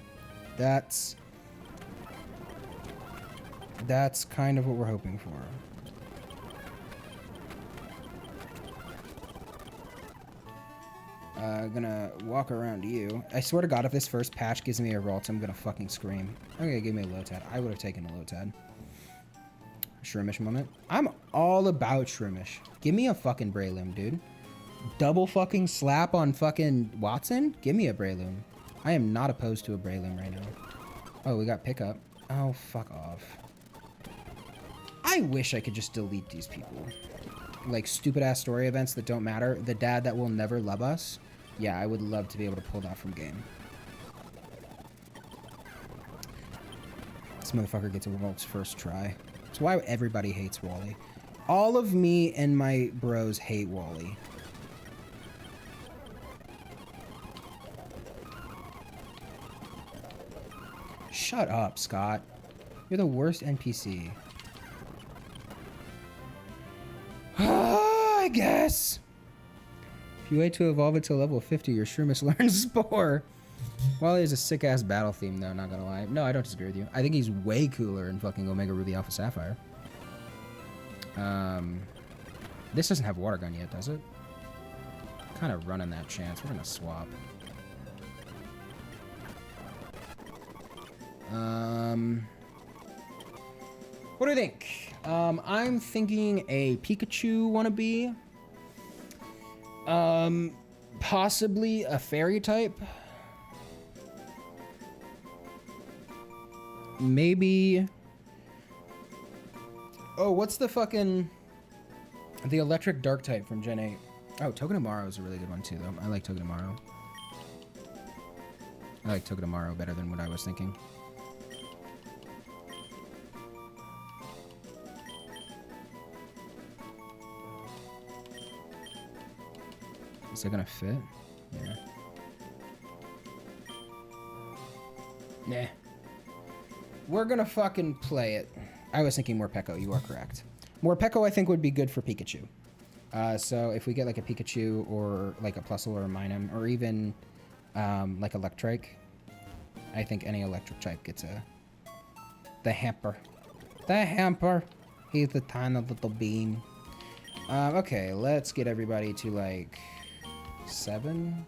That's kind of what we're hoping for. Gonna walk around you. I swear to God, if this first patch gives me a Ralt, I'm gonna fucking scream. Okay, give me a Lotad. I would have taken a Lotad. Shroomish moment. I'm all about Shroomish. Give me a fucking Breloom, dude. Double fucking slap on fucking Watson? Give me a Breloom. I am not opposed to a Breloom right now. Oh, we got pickup. Oh, fuck off. I wish I could just delete these people. Like, stupid-ass story events that don't matter. The dad that will never love us. Yeah, I would love to be able to pull that from game. This motherfucker gets a world's first try. That's why everybody hates Wally. All of me and my bros hate Wally. Shut up, Scott. You're the worst NPC. I guess. If you wait to evolve it to level 50, your Shroomish learns Spore. Wally is a sick-ass battle theme, though, not gonna lie. No, I don't disagree with you. I think he's way cooler in fucking Omega Ruby Alpha Sapphire. This doesn't have Water Gun yet, does it? Kind of running that chance. We're gonna swap. What do you think? I'm thinking a Pikachu wannabe. Possibly a fairy type. Maybe. Oh, what's the fucking. The electric dark type from Gen 8. Oh, Togedemaru is a really good one too, though. I like Togedemaru. I like Togedemaru better than what I was thinking. Is it gonna fit? Yeah. Nah. We're gonna fucking play it. I was thinking Morpeko. You are correct. Morpeko, I think, would be good for Pikachu. So if we get like a Pikachu or like a Plusle or a Minun or even like Electrike, I think any electric type gets the hamper. The hamper. He's the tiny little beam. Okay, let's get everybody to like 7.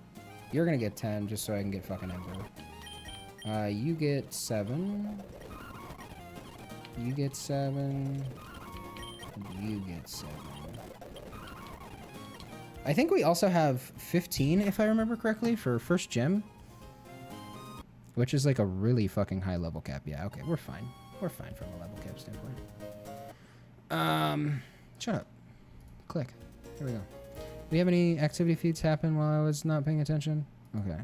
You're gonna get 10 just so I can get fucking Ember. You get 7. You get 7. You get 7. I think we also have 15, if I remember correctly, for first gym. Which is like a really fucking high level cap. Yeah, okay, we're fine. We're fine from a level cap standpoint. Shut up. Click. Here we go. Do we have any activity feeds happen while I was not paying attention? Okay.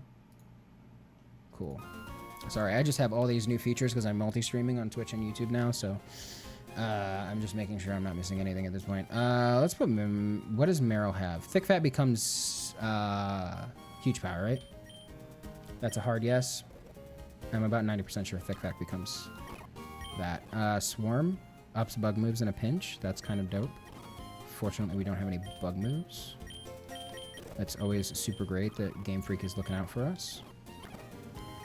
Cool. Sorry, I just have all these new features because I'm multi-streaming on Twitch and YouTube now, so I'm just making sure I'm not missing anything at this point. Let's put what does Meryl have? Thick Fat becomes huge power, right? That's a hard yes. I'm about 90% sure Thick Fat becomes that. Swarm ups bug moves in a pinch. That's kind of dope. Fortunately, we don't have any bug moves. That's always super great that Game Freak is looking out for us.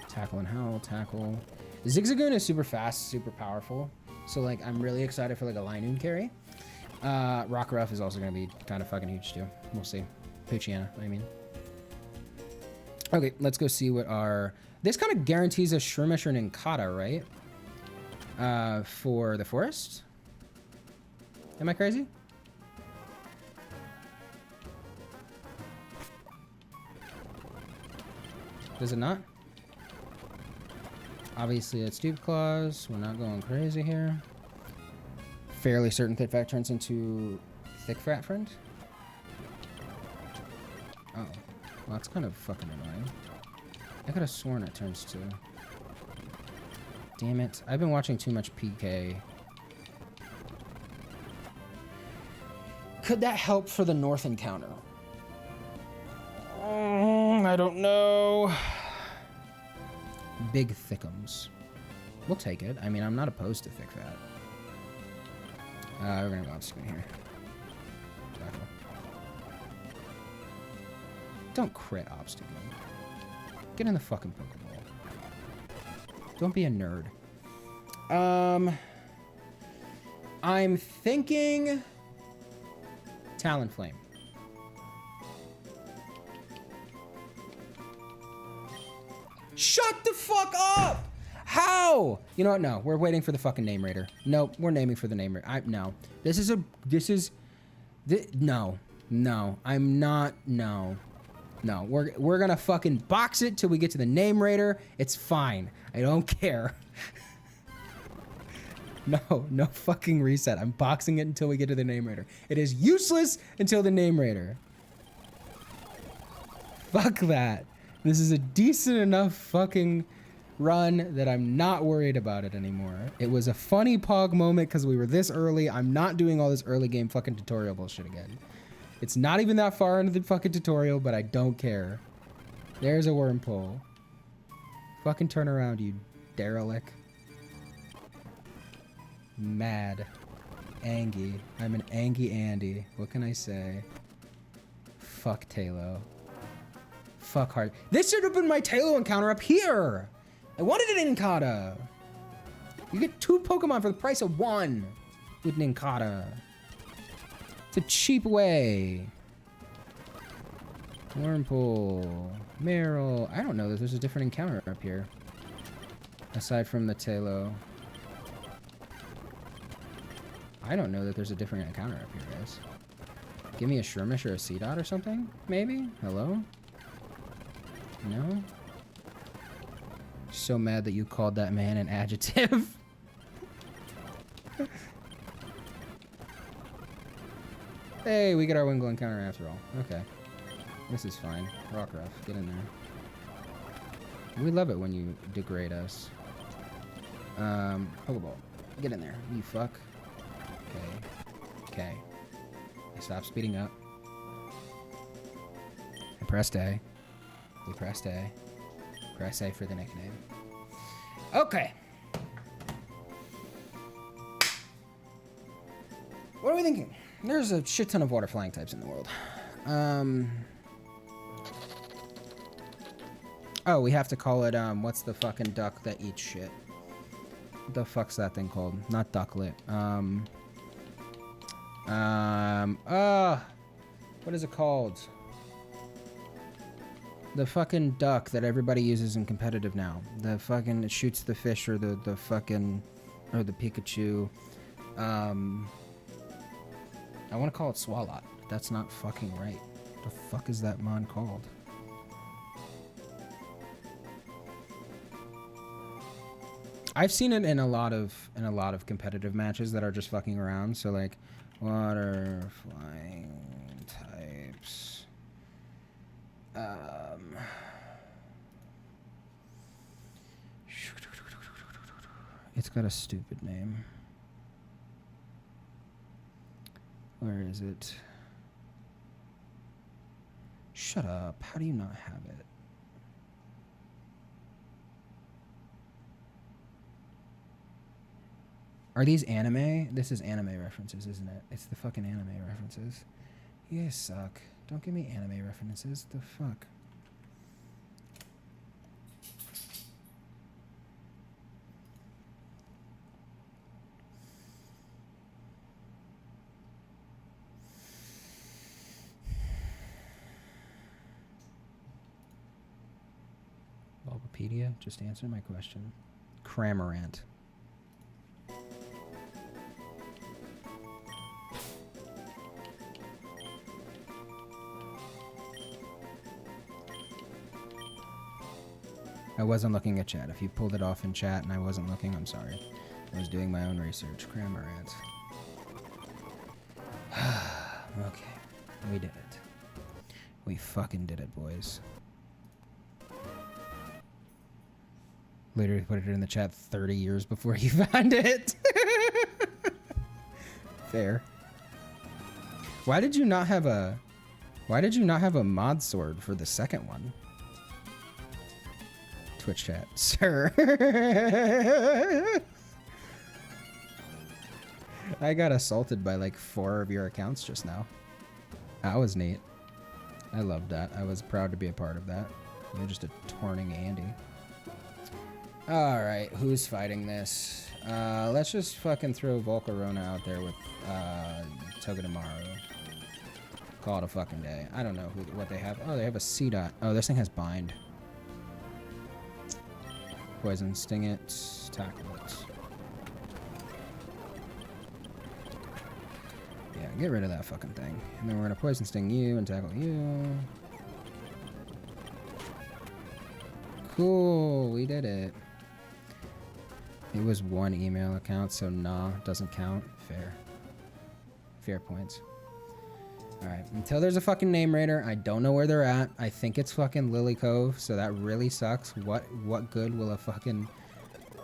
Tackle and Howl, tackle. Zigzagoon is super fast, super powerful. So, like, I'm really excited for, like, a Linoon carry. Rockruff is also going to be kind of fucking huge, too. We'll see. Poochyena, I mean. Okay, let's go see what our... This kind of guarantees a Shroomish or an Inkata, right? For the forest? Am I crazy? Does it not? Obviously, it's Deep Claws. We're not going crazy here. Fairly certain Thick Fat turns into Thick Fat Friend. Oh. Well, that's kind of fucking annoying. I could have sworn it turns to... Damn it. I've been watching too much PK. Could that help for the North encounter? I don't know. Big Thickums. We'll take it. I mean, I'm not opposed to Thick Fat. We're gonna go off screen here. Tackle. Don't crit obstacle. Get in the fucking Pokeball. Don't be a nerd. I'm thinking Talonflame. Shut the fuck up! How? You know what? No, we're waiting for the fucking name raider. Nope, we're naming for the name raider. No. No, I'm not, no. No, we're gonna fucking box it till we get to the name raider. It's fine. I don't care. No fucking reset. I'm boxing it until we get to the name raider. It is useless until the name raider. Fuck that. This is a decent enough fucking run that I'm not worried about it anymore. It was a funny Pog moment because we were this early. I'm not doing all this early game fucking tutorial bullshit again. It's not even that far into the fucking tutorial, but I don't care. There's a Wurmple. Fucking turn around, you derelict. Mad. Angie. I'm an Angie Andy. What can I say? Fuck Talo. Fuck hard. This should have been my Talo encounter up here. I wanted an Inkata. You get 2 Pokemon for the price of 1 with an Inkata. It's a cheap way. Wurmple. Meryl. I don't know that there's a different encounter up here. Aside from the Talo. I don't know that there's a different encounter up here, guys. Give me a Shroomish or a Seedot or something? Maybe? Hello? No? So mad that you called that man an adjective. Hey, we get our Wingull encounter after all. Okay. This is fine. Rockruff, get in there. We love it when you degrade us. Pokeball. Get in there, you fuck. Okay. Stop speeding up. I pressed A. We pressed A. Press A for the nickname. Okay. What are we thinking? There's a shit ton of water flying types in the world. Oh, we have to call it, what's the fucking duck that eats shit? What the fuck's that thing called? Not ducklet. What is it called? The fucking duck that everybody uses in competitive now. The fucking, it shoots the fish or the fucking, or the Pikachu. I want to call it Swalot. That's not fucking right. The fuck is that mon called? I've seen it in a lot of competitive matches that are just fucking around. So like, water flying types. It's got a stupid name. Where is it? Shut up. How do you not have it? Are these anime? This is anime references, isn't it? It's the fucking anime references. You guys suck. Don't give me anime references. The fuck? Bulbapedia, just answer my question. Cramorant. I wasn't looking at chat. If you pulled it off in chat and I wasn't looking, I'm sorry. I was doing my own research. Cramorant. Okay. We did it. We fucking did it, boys. Literally put it in the chat 30 years before you found it. Fair. Why did you not have a mod sword for the second one? Twitch chat, sir. I got assaulted by like 4 of your accounts just now. That was neat. I loved that. I was proud to be a part of that. You're just a torning Andy. Alright, who's fighting this? Let's just fucking throw Volcarona out there with Togedemaru. Call it a fucking day. I don't know what they have. Oh, they have a C-Dot. Oh, this thing has bind. Poison, sting it, tackle it. Yeah, get rid of that fucking thing. And then we're gonna poison sting you and tackle you. Cool, we did it. It was 1 email account, so nah, doesn't count. Fair. Fair points. Alright, until there's a fucking name raider, I don't know where they're at. I think it's fucking Lily Cove, so that really sucks. What good will a fucking...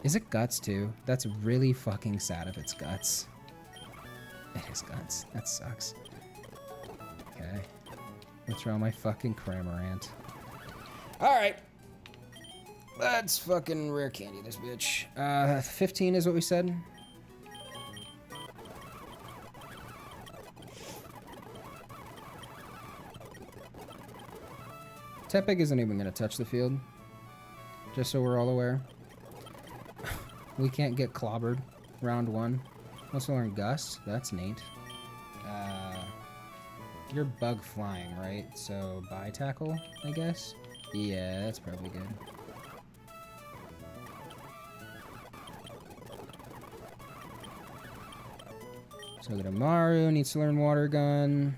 Is it Guts, too? That's really fucking sad if it's Guts. It is Guts. That sucks. Okay. Let's throw my fucking Cramorant. Alright. Let's fucking rare candy this bitch. 15 is what we said. Tepig isn't even going to touch the field. Just so we're all aware. We can't get clobbered. Round 1. Also learn Gust. That's neat. You're bug flying, right? So bye tackle, I guess? Yeah, that's probably good. Togedemaru needs to learn Water Gun.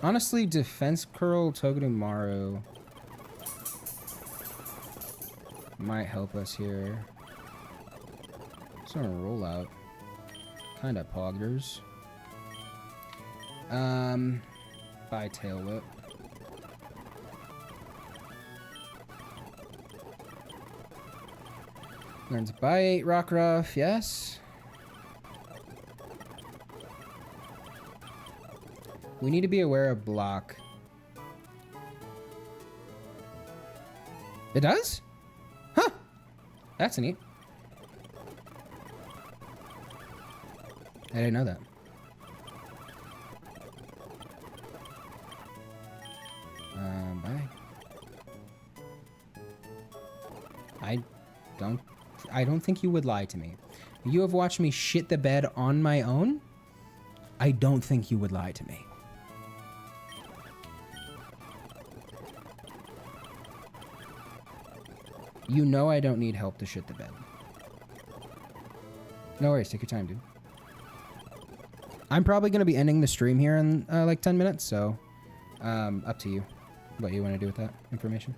Honestly, Defense Curl Togedemaru might help us here. Just on a rollout. Kinda poggers. By Tail Whip. Learns Bite, Rockruff, yes. We need to be aware of block. It does? Huh. That's neat. I didn't know that. Bye. I don't think you would lie to me. You have watched me shit the bed on my own. I don't think you would lie to me. You know I don't need help to shit the bed. No worries, take your time, dude. I'm probably going to be ending the stream here in like 10 minutes, so up to you what you want to do with that information.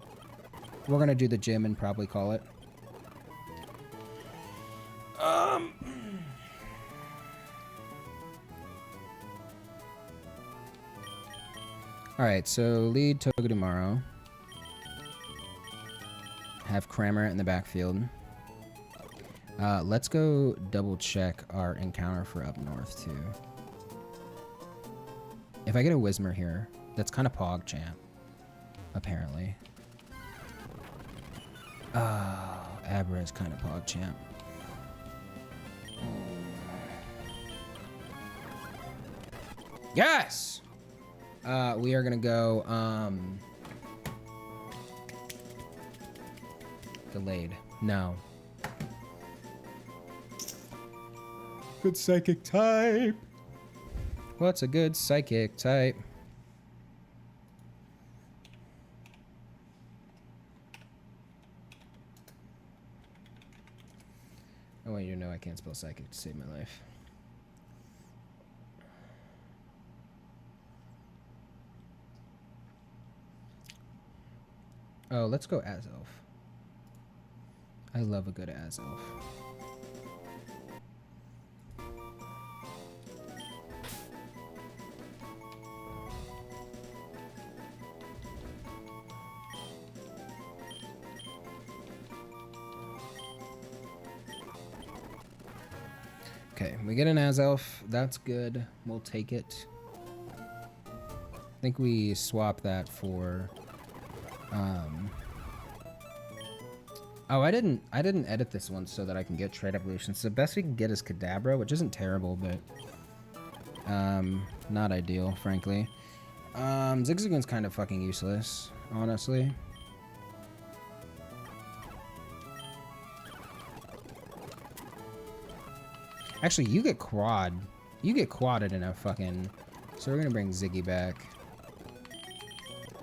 We're going to do the gym and probably call it. Alright, so lead Togedemaru. Have Cramorant in the backfield. Let's go double check our encounter for up north too. If I get a Whismur here, that's kind of Pog champ, apparently. Oh, Abra is kind of Pog champ. Yes! We are gonna go delayed. No. Good psychic type. What's a good psychic type? I want you to know I can't spell psychic to save my life. Oh, let's go as elf. I love a good as elf. Okay, we get an as elf. That's good. We'll take it. I think we swap that for oh, I didn't edit this one so that I can get trade evolutions. So the best we can get is Kadabra, which isn't terrible, but not ideal, frankly. Zigzagoon's kind of fucking useless, honestly. Actually, you get quad. You get quadded in a fucking... So we're gonna bring Ziggy back.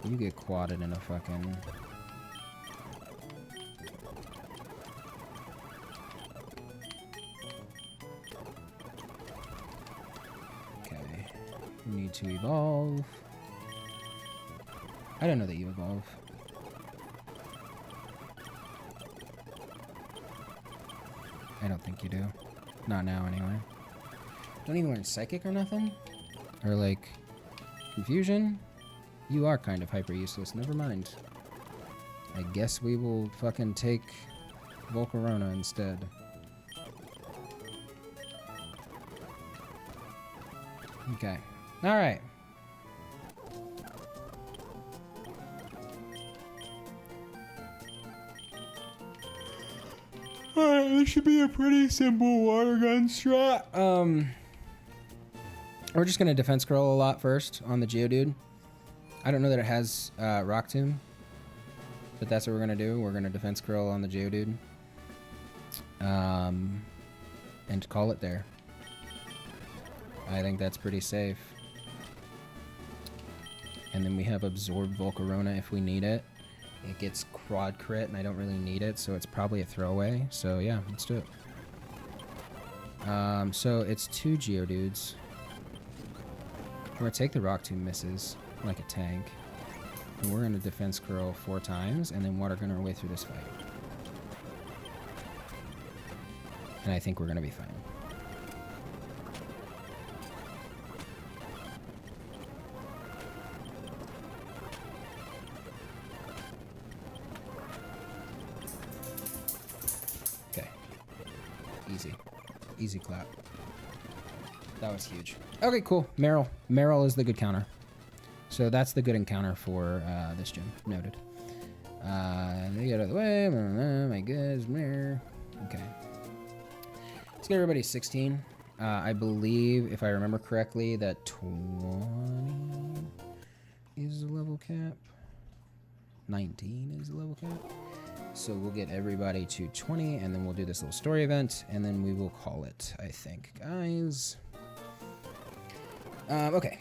You get quadded in a fucking... Okay. You need to evolve. I don't know that you evolve. I don't think you do. Not now, anyway. Don't even learn Psychic or nothing? Or, like, Confusion? You are kind of hyper useless. Never mind. I guess we will fucking take Volcarona instead. Okay. Alright. Alright, this should be a pretty simple water gun strat. We're just gonna defense scroll a lot first on the Geodude. I don't know that it has Rock Tomb, but that's what we're gonna do. We're gonna defense scroll on the Geodude. And call it there. I think that's pretty safe. And then we have Absorb Volcarona if we need it. It gets quad crit, and I don't really need it, so it's probably a throwaway. So yeah, let's do it. So it's 2 Geodudes. We're gonna take the Rock Tomb misses, like a tank. And we're gonna defense curl 4 times, and then water gun our way through this fight. And I think we're gonna be fine. Easy clap. That was huge. Okay, cool. Meryl. Meryl is the good counter. So that's the good encounter for this gym. Noted. They get out of the way. My goodness. Okay. Let's get everybody 16. I believe, if I remember correctly, that 20 is the level cap. 19 is the level cap. So we'll get everybody to 20, and then we'll do this little story event, and then we will call it, I think, guys. Okay.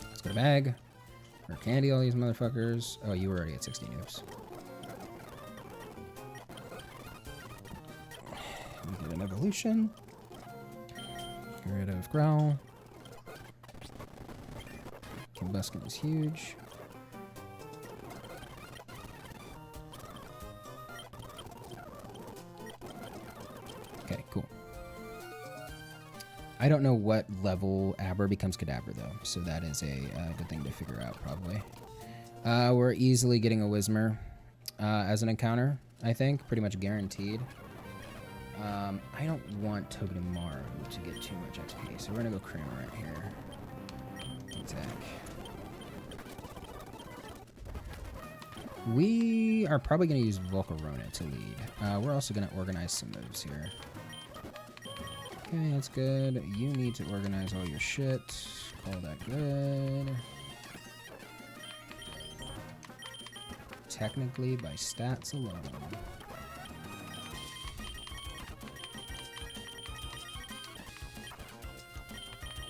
Let's go to bag. Or candy all these motherfuckers. Oh, you were already at 16. Oops. We get an evolution. Get rid of Growl. Combuskin is huge. Okay, cool. I don't know what level Aber becomes Kadabra, though, so that is a good thing to figure out, probably. We're easily getting a Whismur as an encounter, I think. Pretty much guaranteed. I don't want Togedemaru to get too much XP, so we're going to go Kramer right here. Attack. We are probably going to use Volcarona to lead. We're also going to organize some moves here. Okay, that's good. You need to organize all your shit. Call that good. Technically, by stats alone.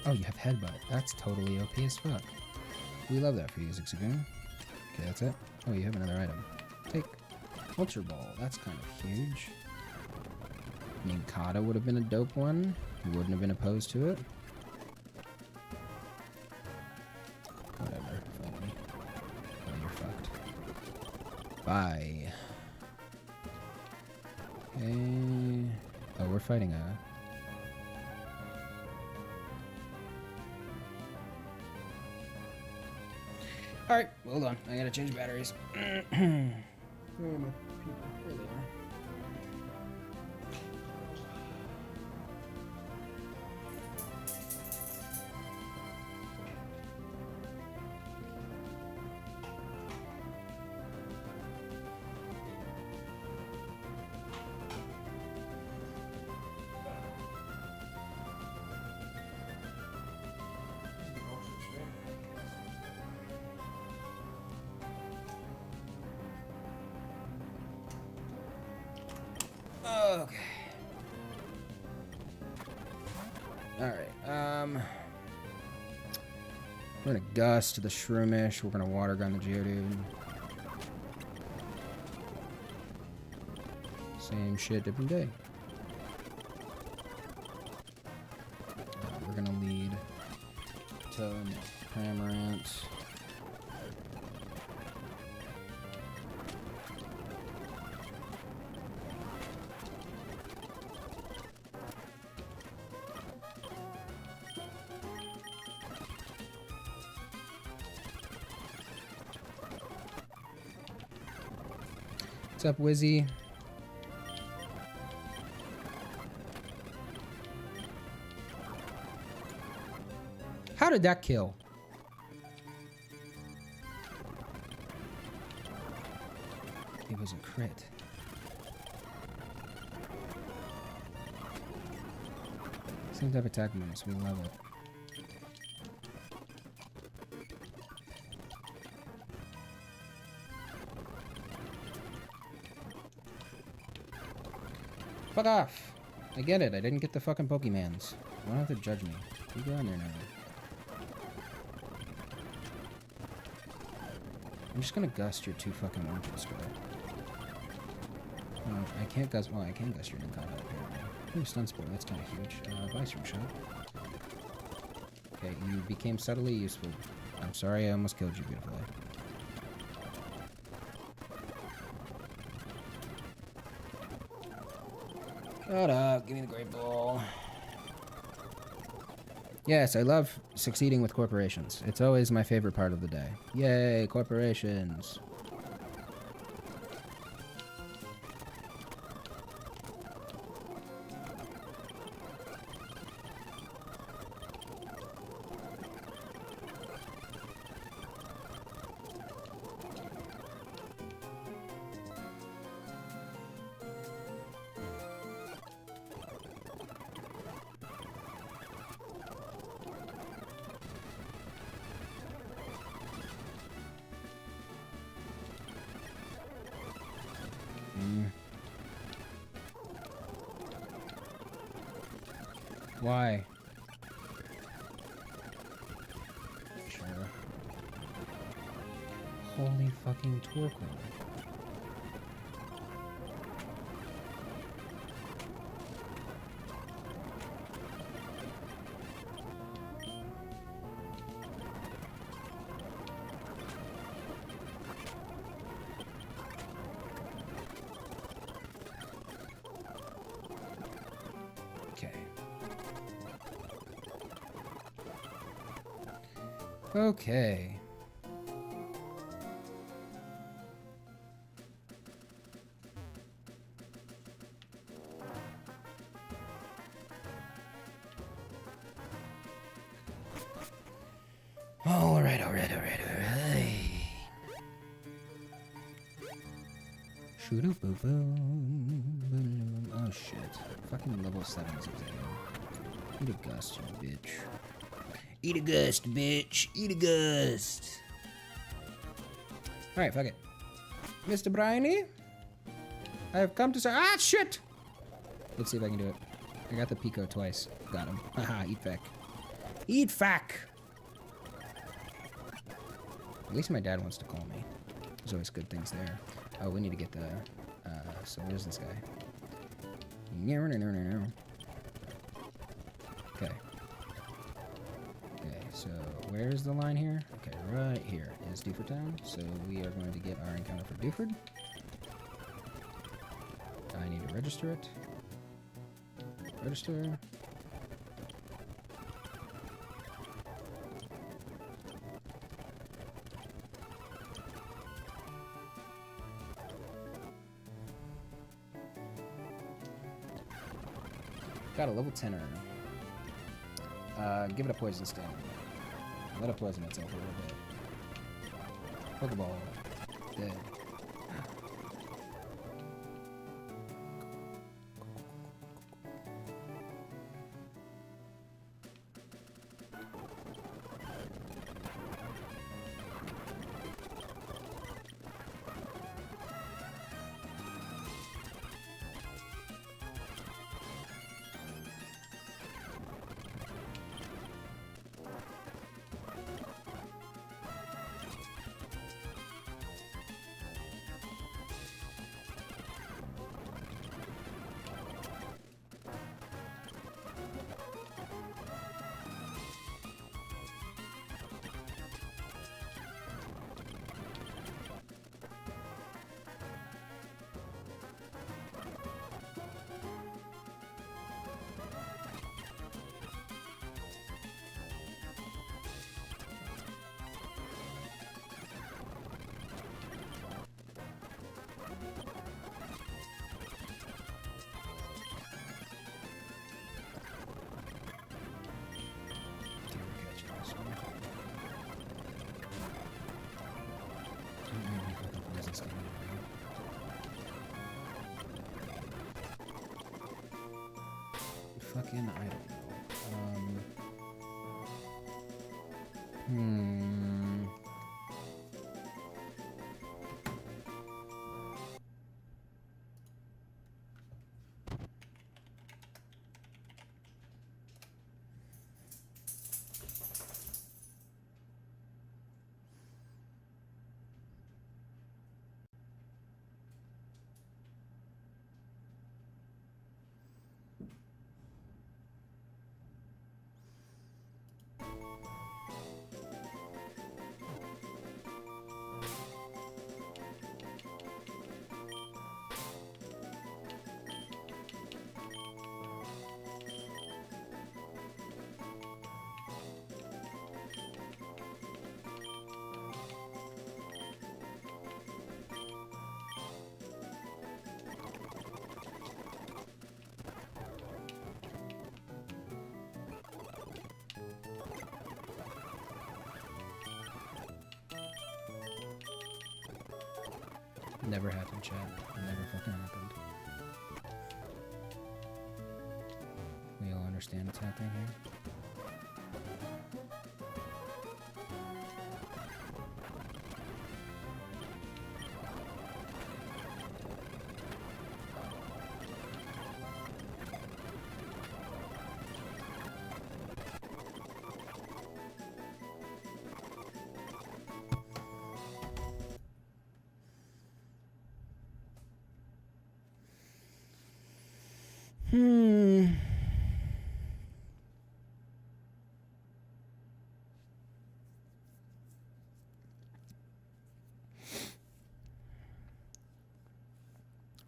Oh, you have headbutt. That's totally OP as fuck. We love that for you, Zigzagoon. Okay, that's it. Oh, you have another item. Take Ultra Ball. That's kind of huge. Ninkata would have been a dope one. You wouldn't have been opposed to it. Whatever. Fight me. Oh, you're fucked. Bye. Okay. Oh, we're fighting a... Alright, hold on. I gotta change batteries. Where are my people? There they are. Okay. Alright, we're gonna gust the Shroomish, we're gonna water gun the Geodude. Same shit, different day. We're gonna lead to Cramorant. What's up, Wizzy? How did that kill? It was a crit. Same type of attack moves, we love it. Fuck off! I get it, I didn't get the fucking Pokemans. You don't have to judge me. You go in there now. I'm just gonna gust your two fucking orchards, bro. Oh, I can't gust. Well, I can gust your Ninkata apparently. Ooh, Stun Spore, that's kind of huge. Vice Shot. Okay, you became subtly useful. I'm sorry I almost killed you, beautiful. Shut up, give me the Great Ball. Yes, I love succeeding with corporations. It's always my favorite part of the day. Yay, corporations. Why? Sure. Holy fucking Torkoal. Okay. All right. Shoot-a-boom-boom. Oh shit. Fucking level 7 Zigzagoon. Eat a gust, you bitch. Eat a gust, bitch. Eat a gust. Alright, fuck it. Mr. Bryony? I have come to say— ah, shit! Let's see if I can do it. I got the Pico twice. Got him. Haha, eat feck. Eat feck! At least my dad wants to call me. There's always good things there. Oh, we need to get the... so where's this guy? Okay. Okay, so where's the line here? Okay, right here is Duford Town. So we are going to get our encounter for Duford. I need to register it. Register. Got a level 10er. Give it a poison sting. Let it poison itself a little bit. Pokeball. Dead. Fucking, I don't know. Never happened, chat. Never fucking happened. We all understand what's happening here.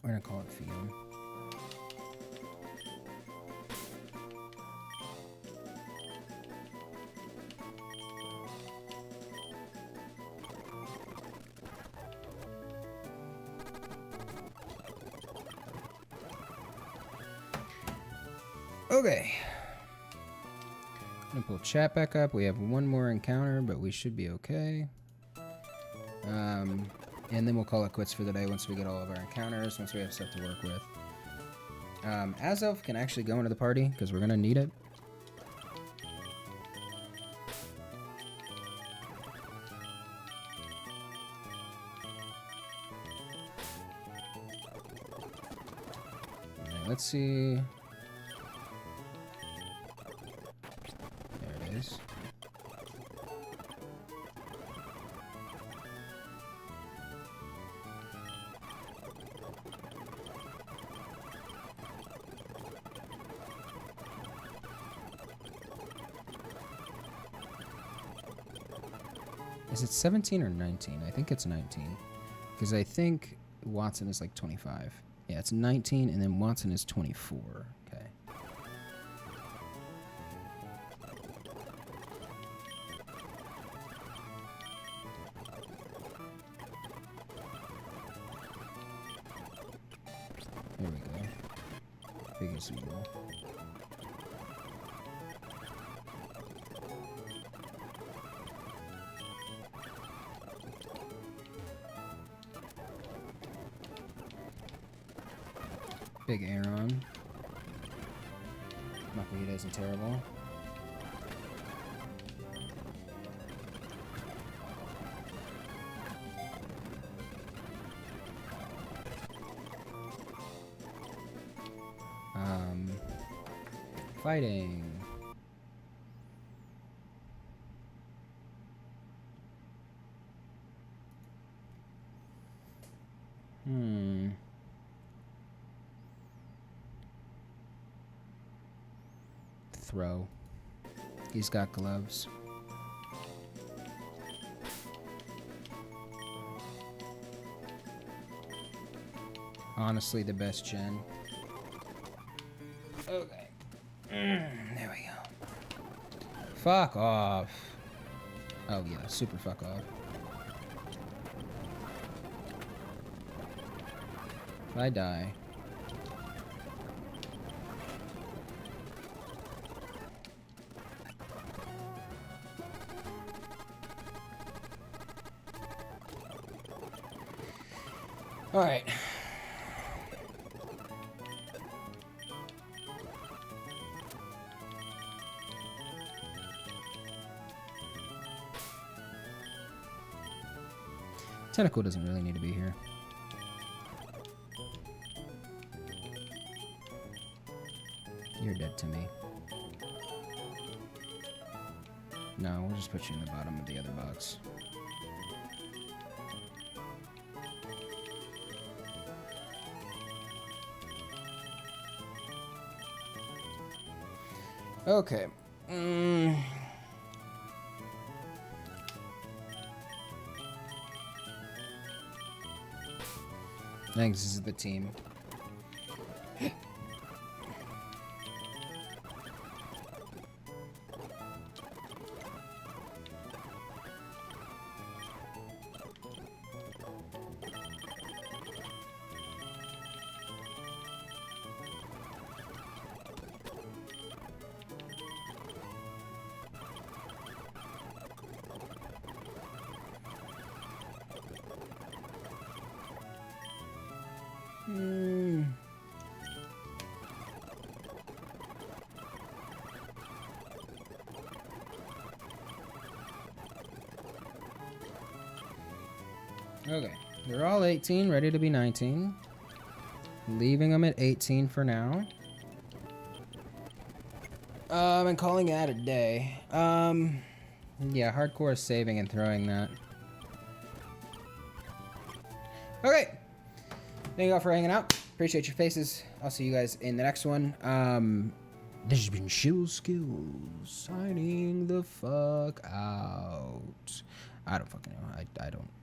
We're gonna call it Fium. Okay. I'm gonna pull chat back up. We have one more encounter, but we should be okay. And then we'll call it quits for the day once we get all of our encounters, once we have stuff to work with. Azov can actually go into the party, because we're going to need it. let's see. There it is. Is it 17 or 19? I think it's 19. Because I think Watson is like 25. Yeah, it's 19, and then Watson is 24. Okay. There we go. Biggest evil. Big Aaron. Makuhita isn't terrible. Fighting. Throw. He's got gloves. Honestly, the best gen. Okay. There we go. Fuck off. Oh yeah, super fuck off. If I die. All right. Technica doesn't really need to be here. You're dead to me. No, we'll just put you in the bottom of the other box. Okay. I think this is the team. Okay, they're all 18, ready to be 19. Leaving them at 18 for now. And calling that a day. Yeah, hardcore is saving and throwing that. Okay. Thank you all for hanging out. Appreciate your faces. I'll see you guys in the next one. This has been SchillzSkilllz signing the fuck out. I don't fucking know.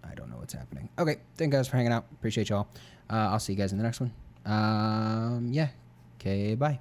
I don't know what's happening. Okay, thank you guys for hanging out. Appreciate y'all. I'll see you guys in the next one. Yeah. Okay, bye.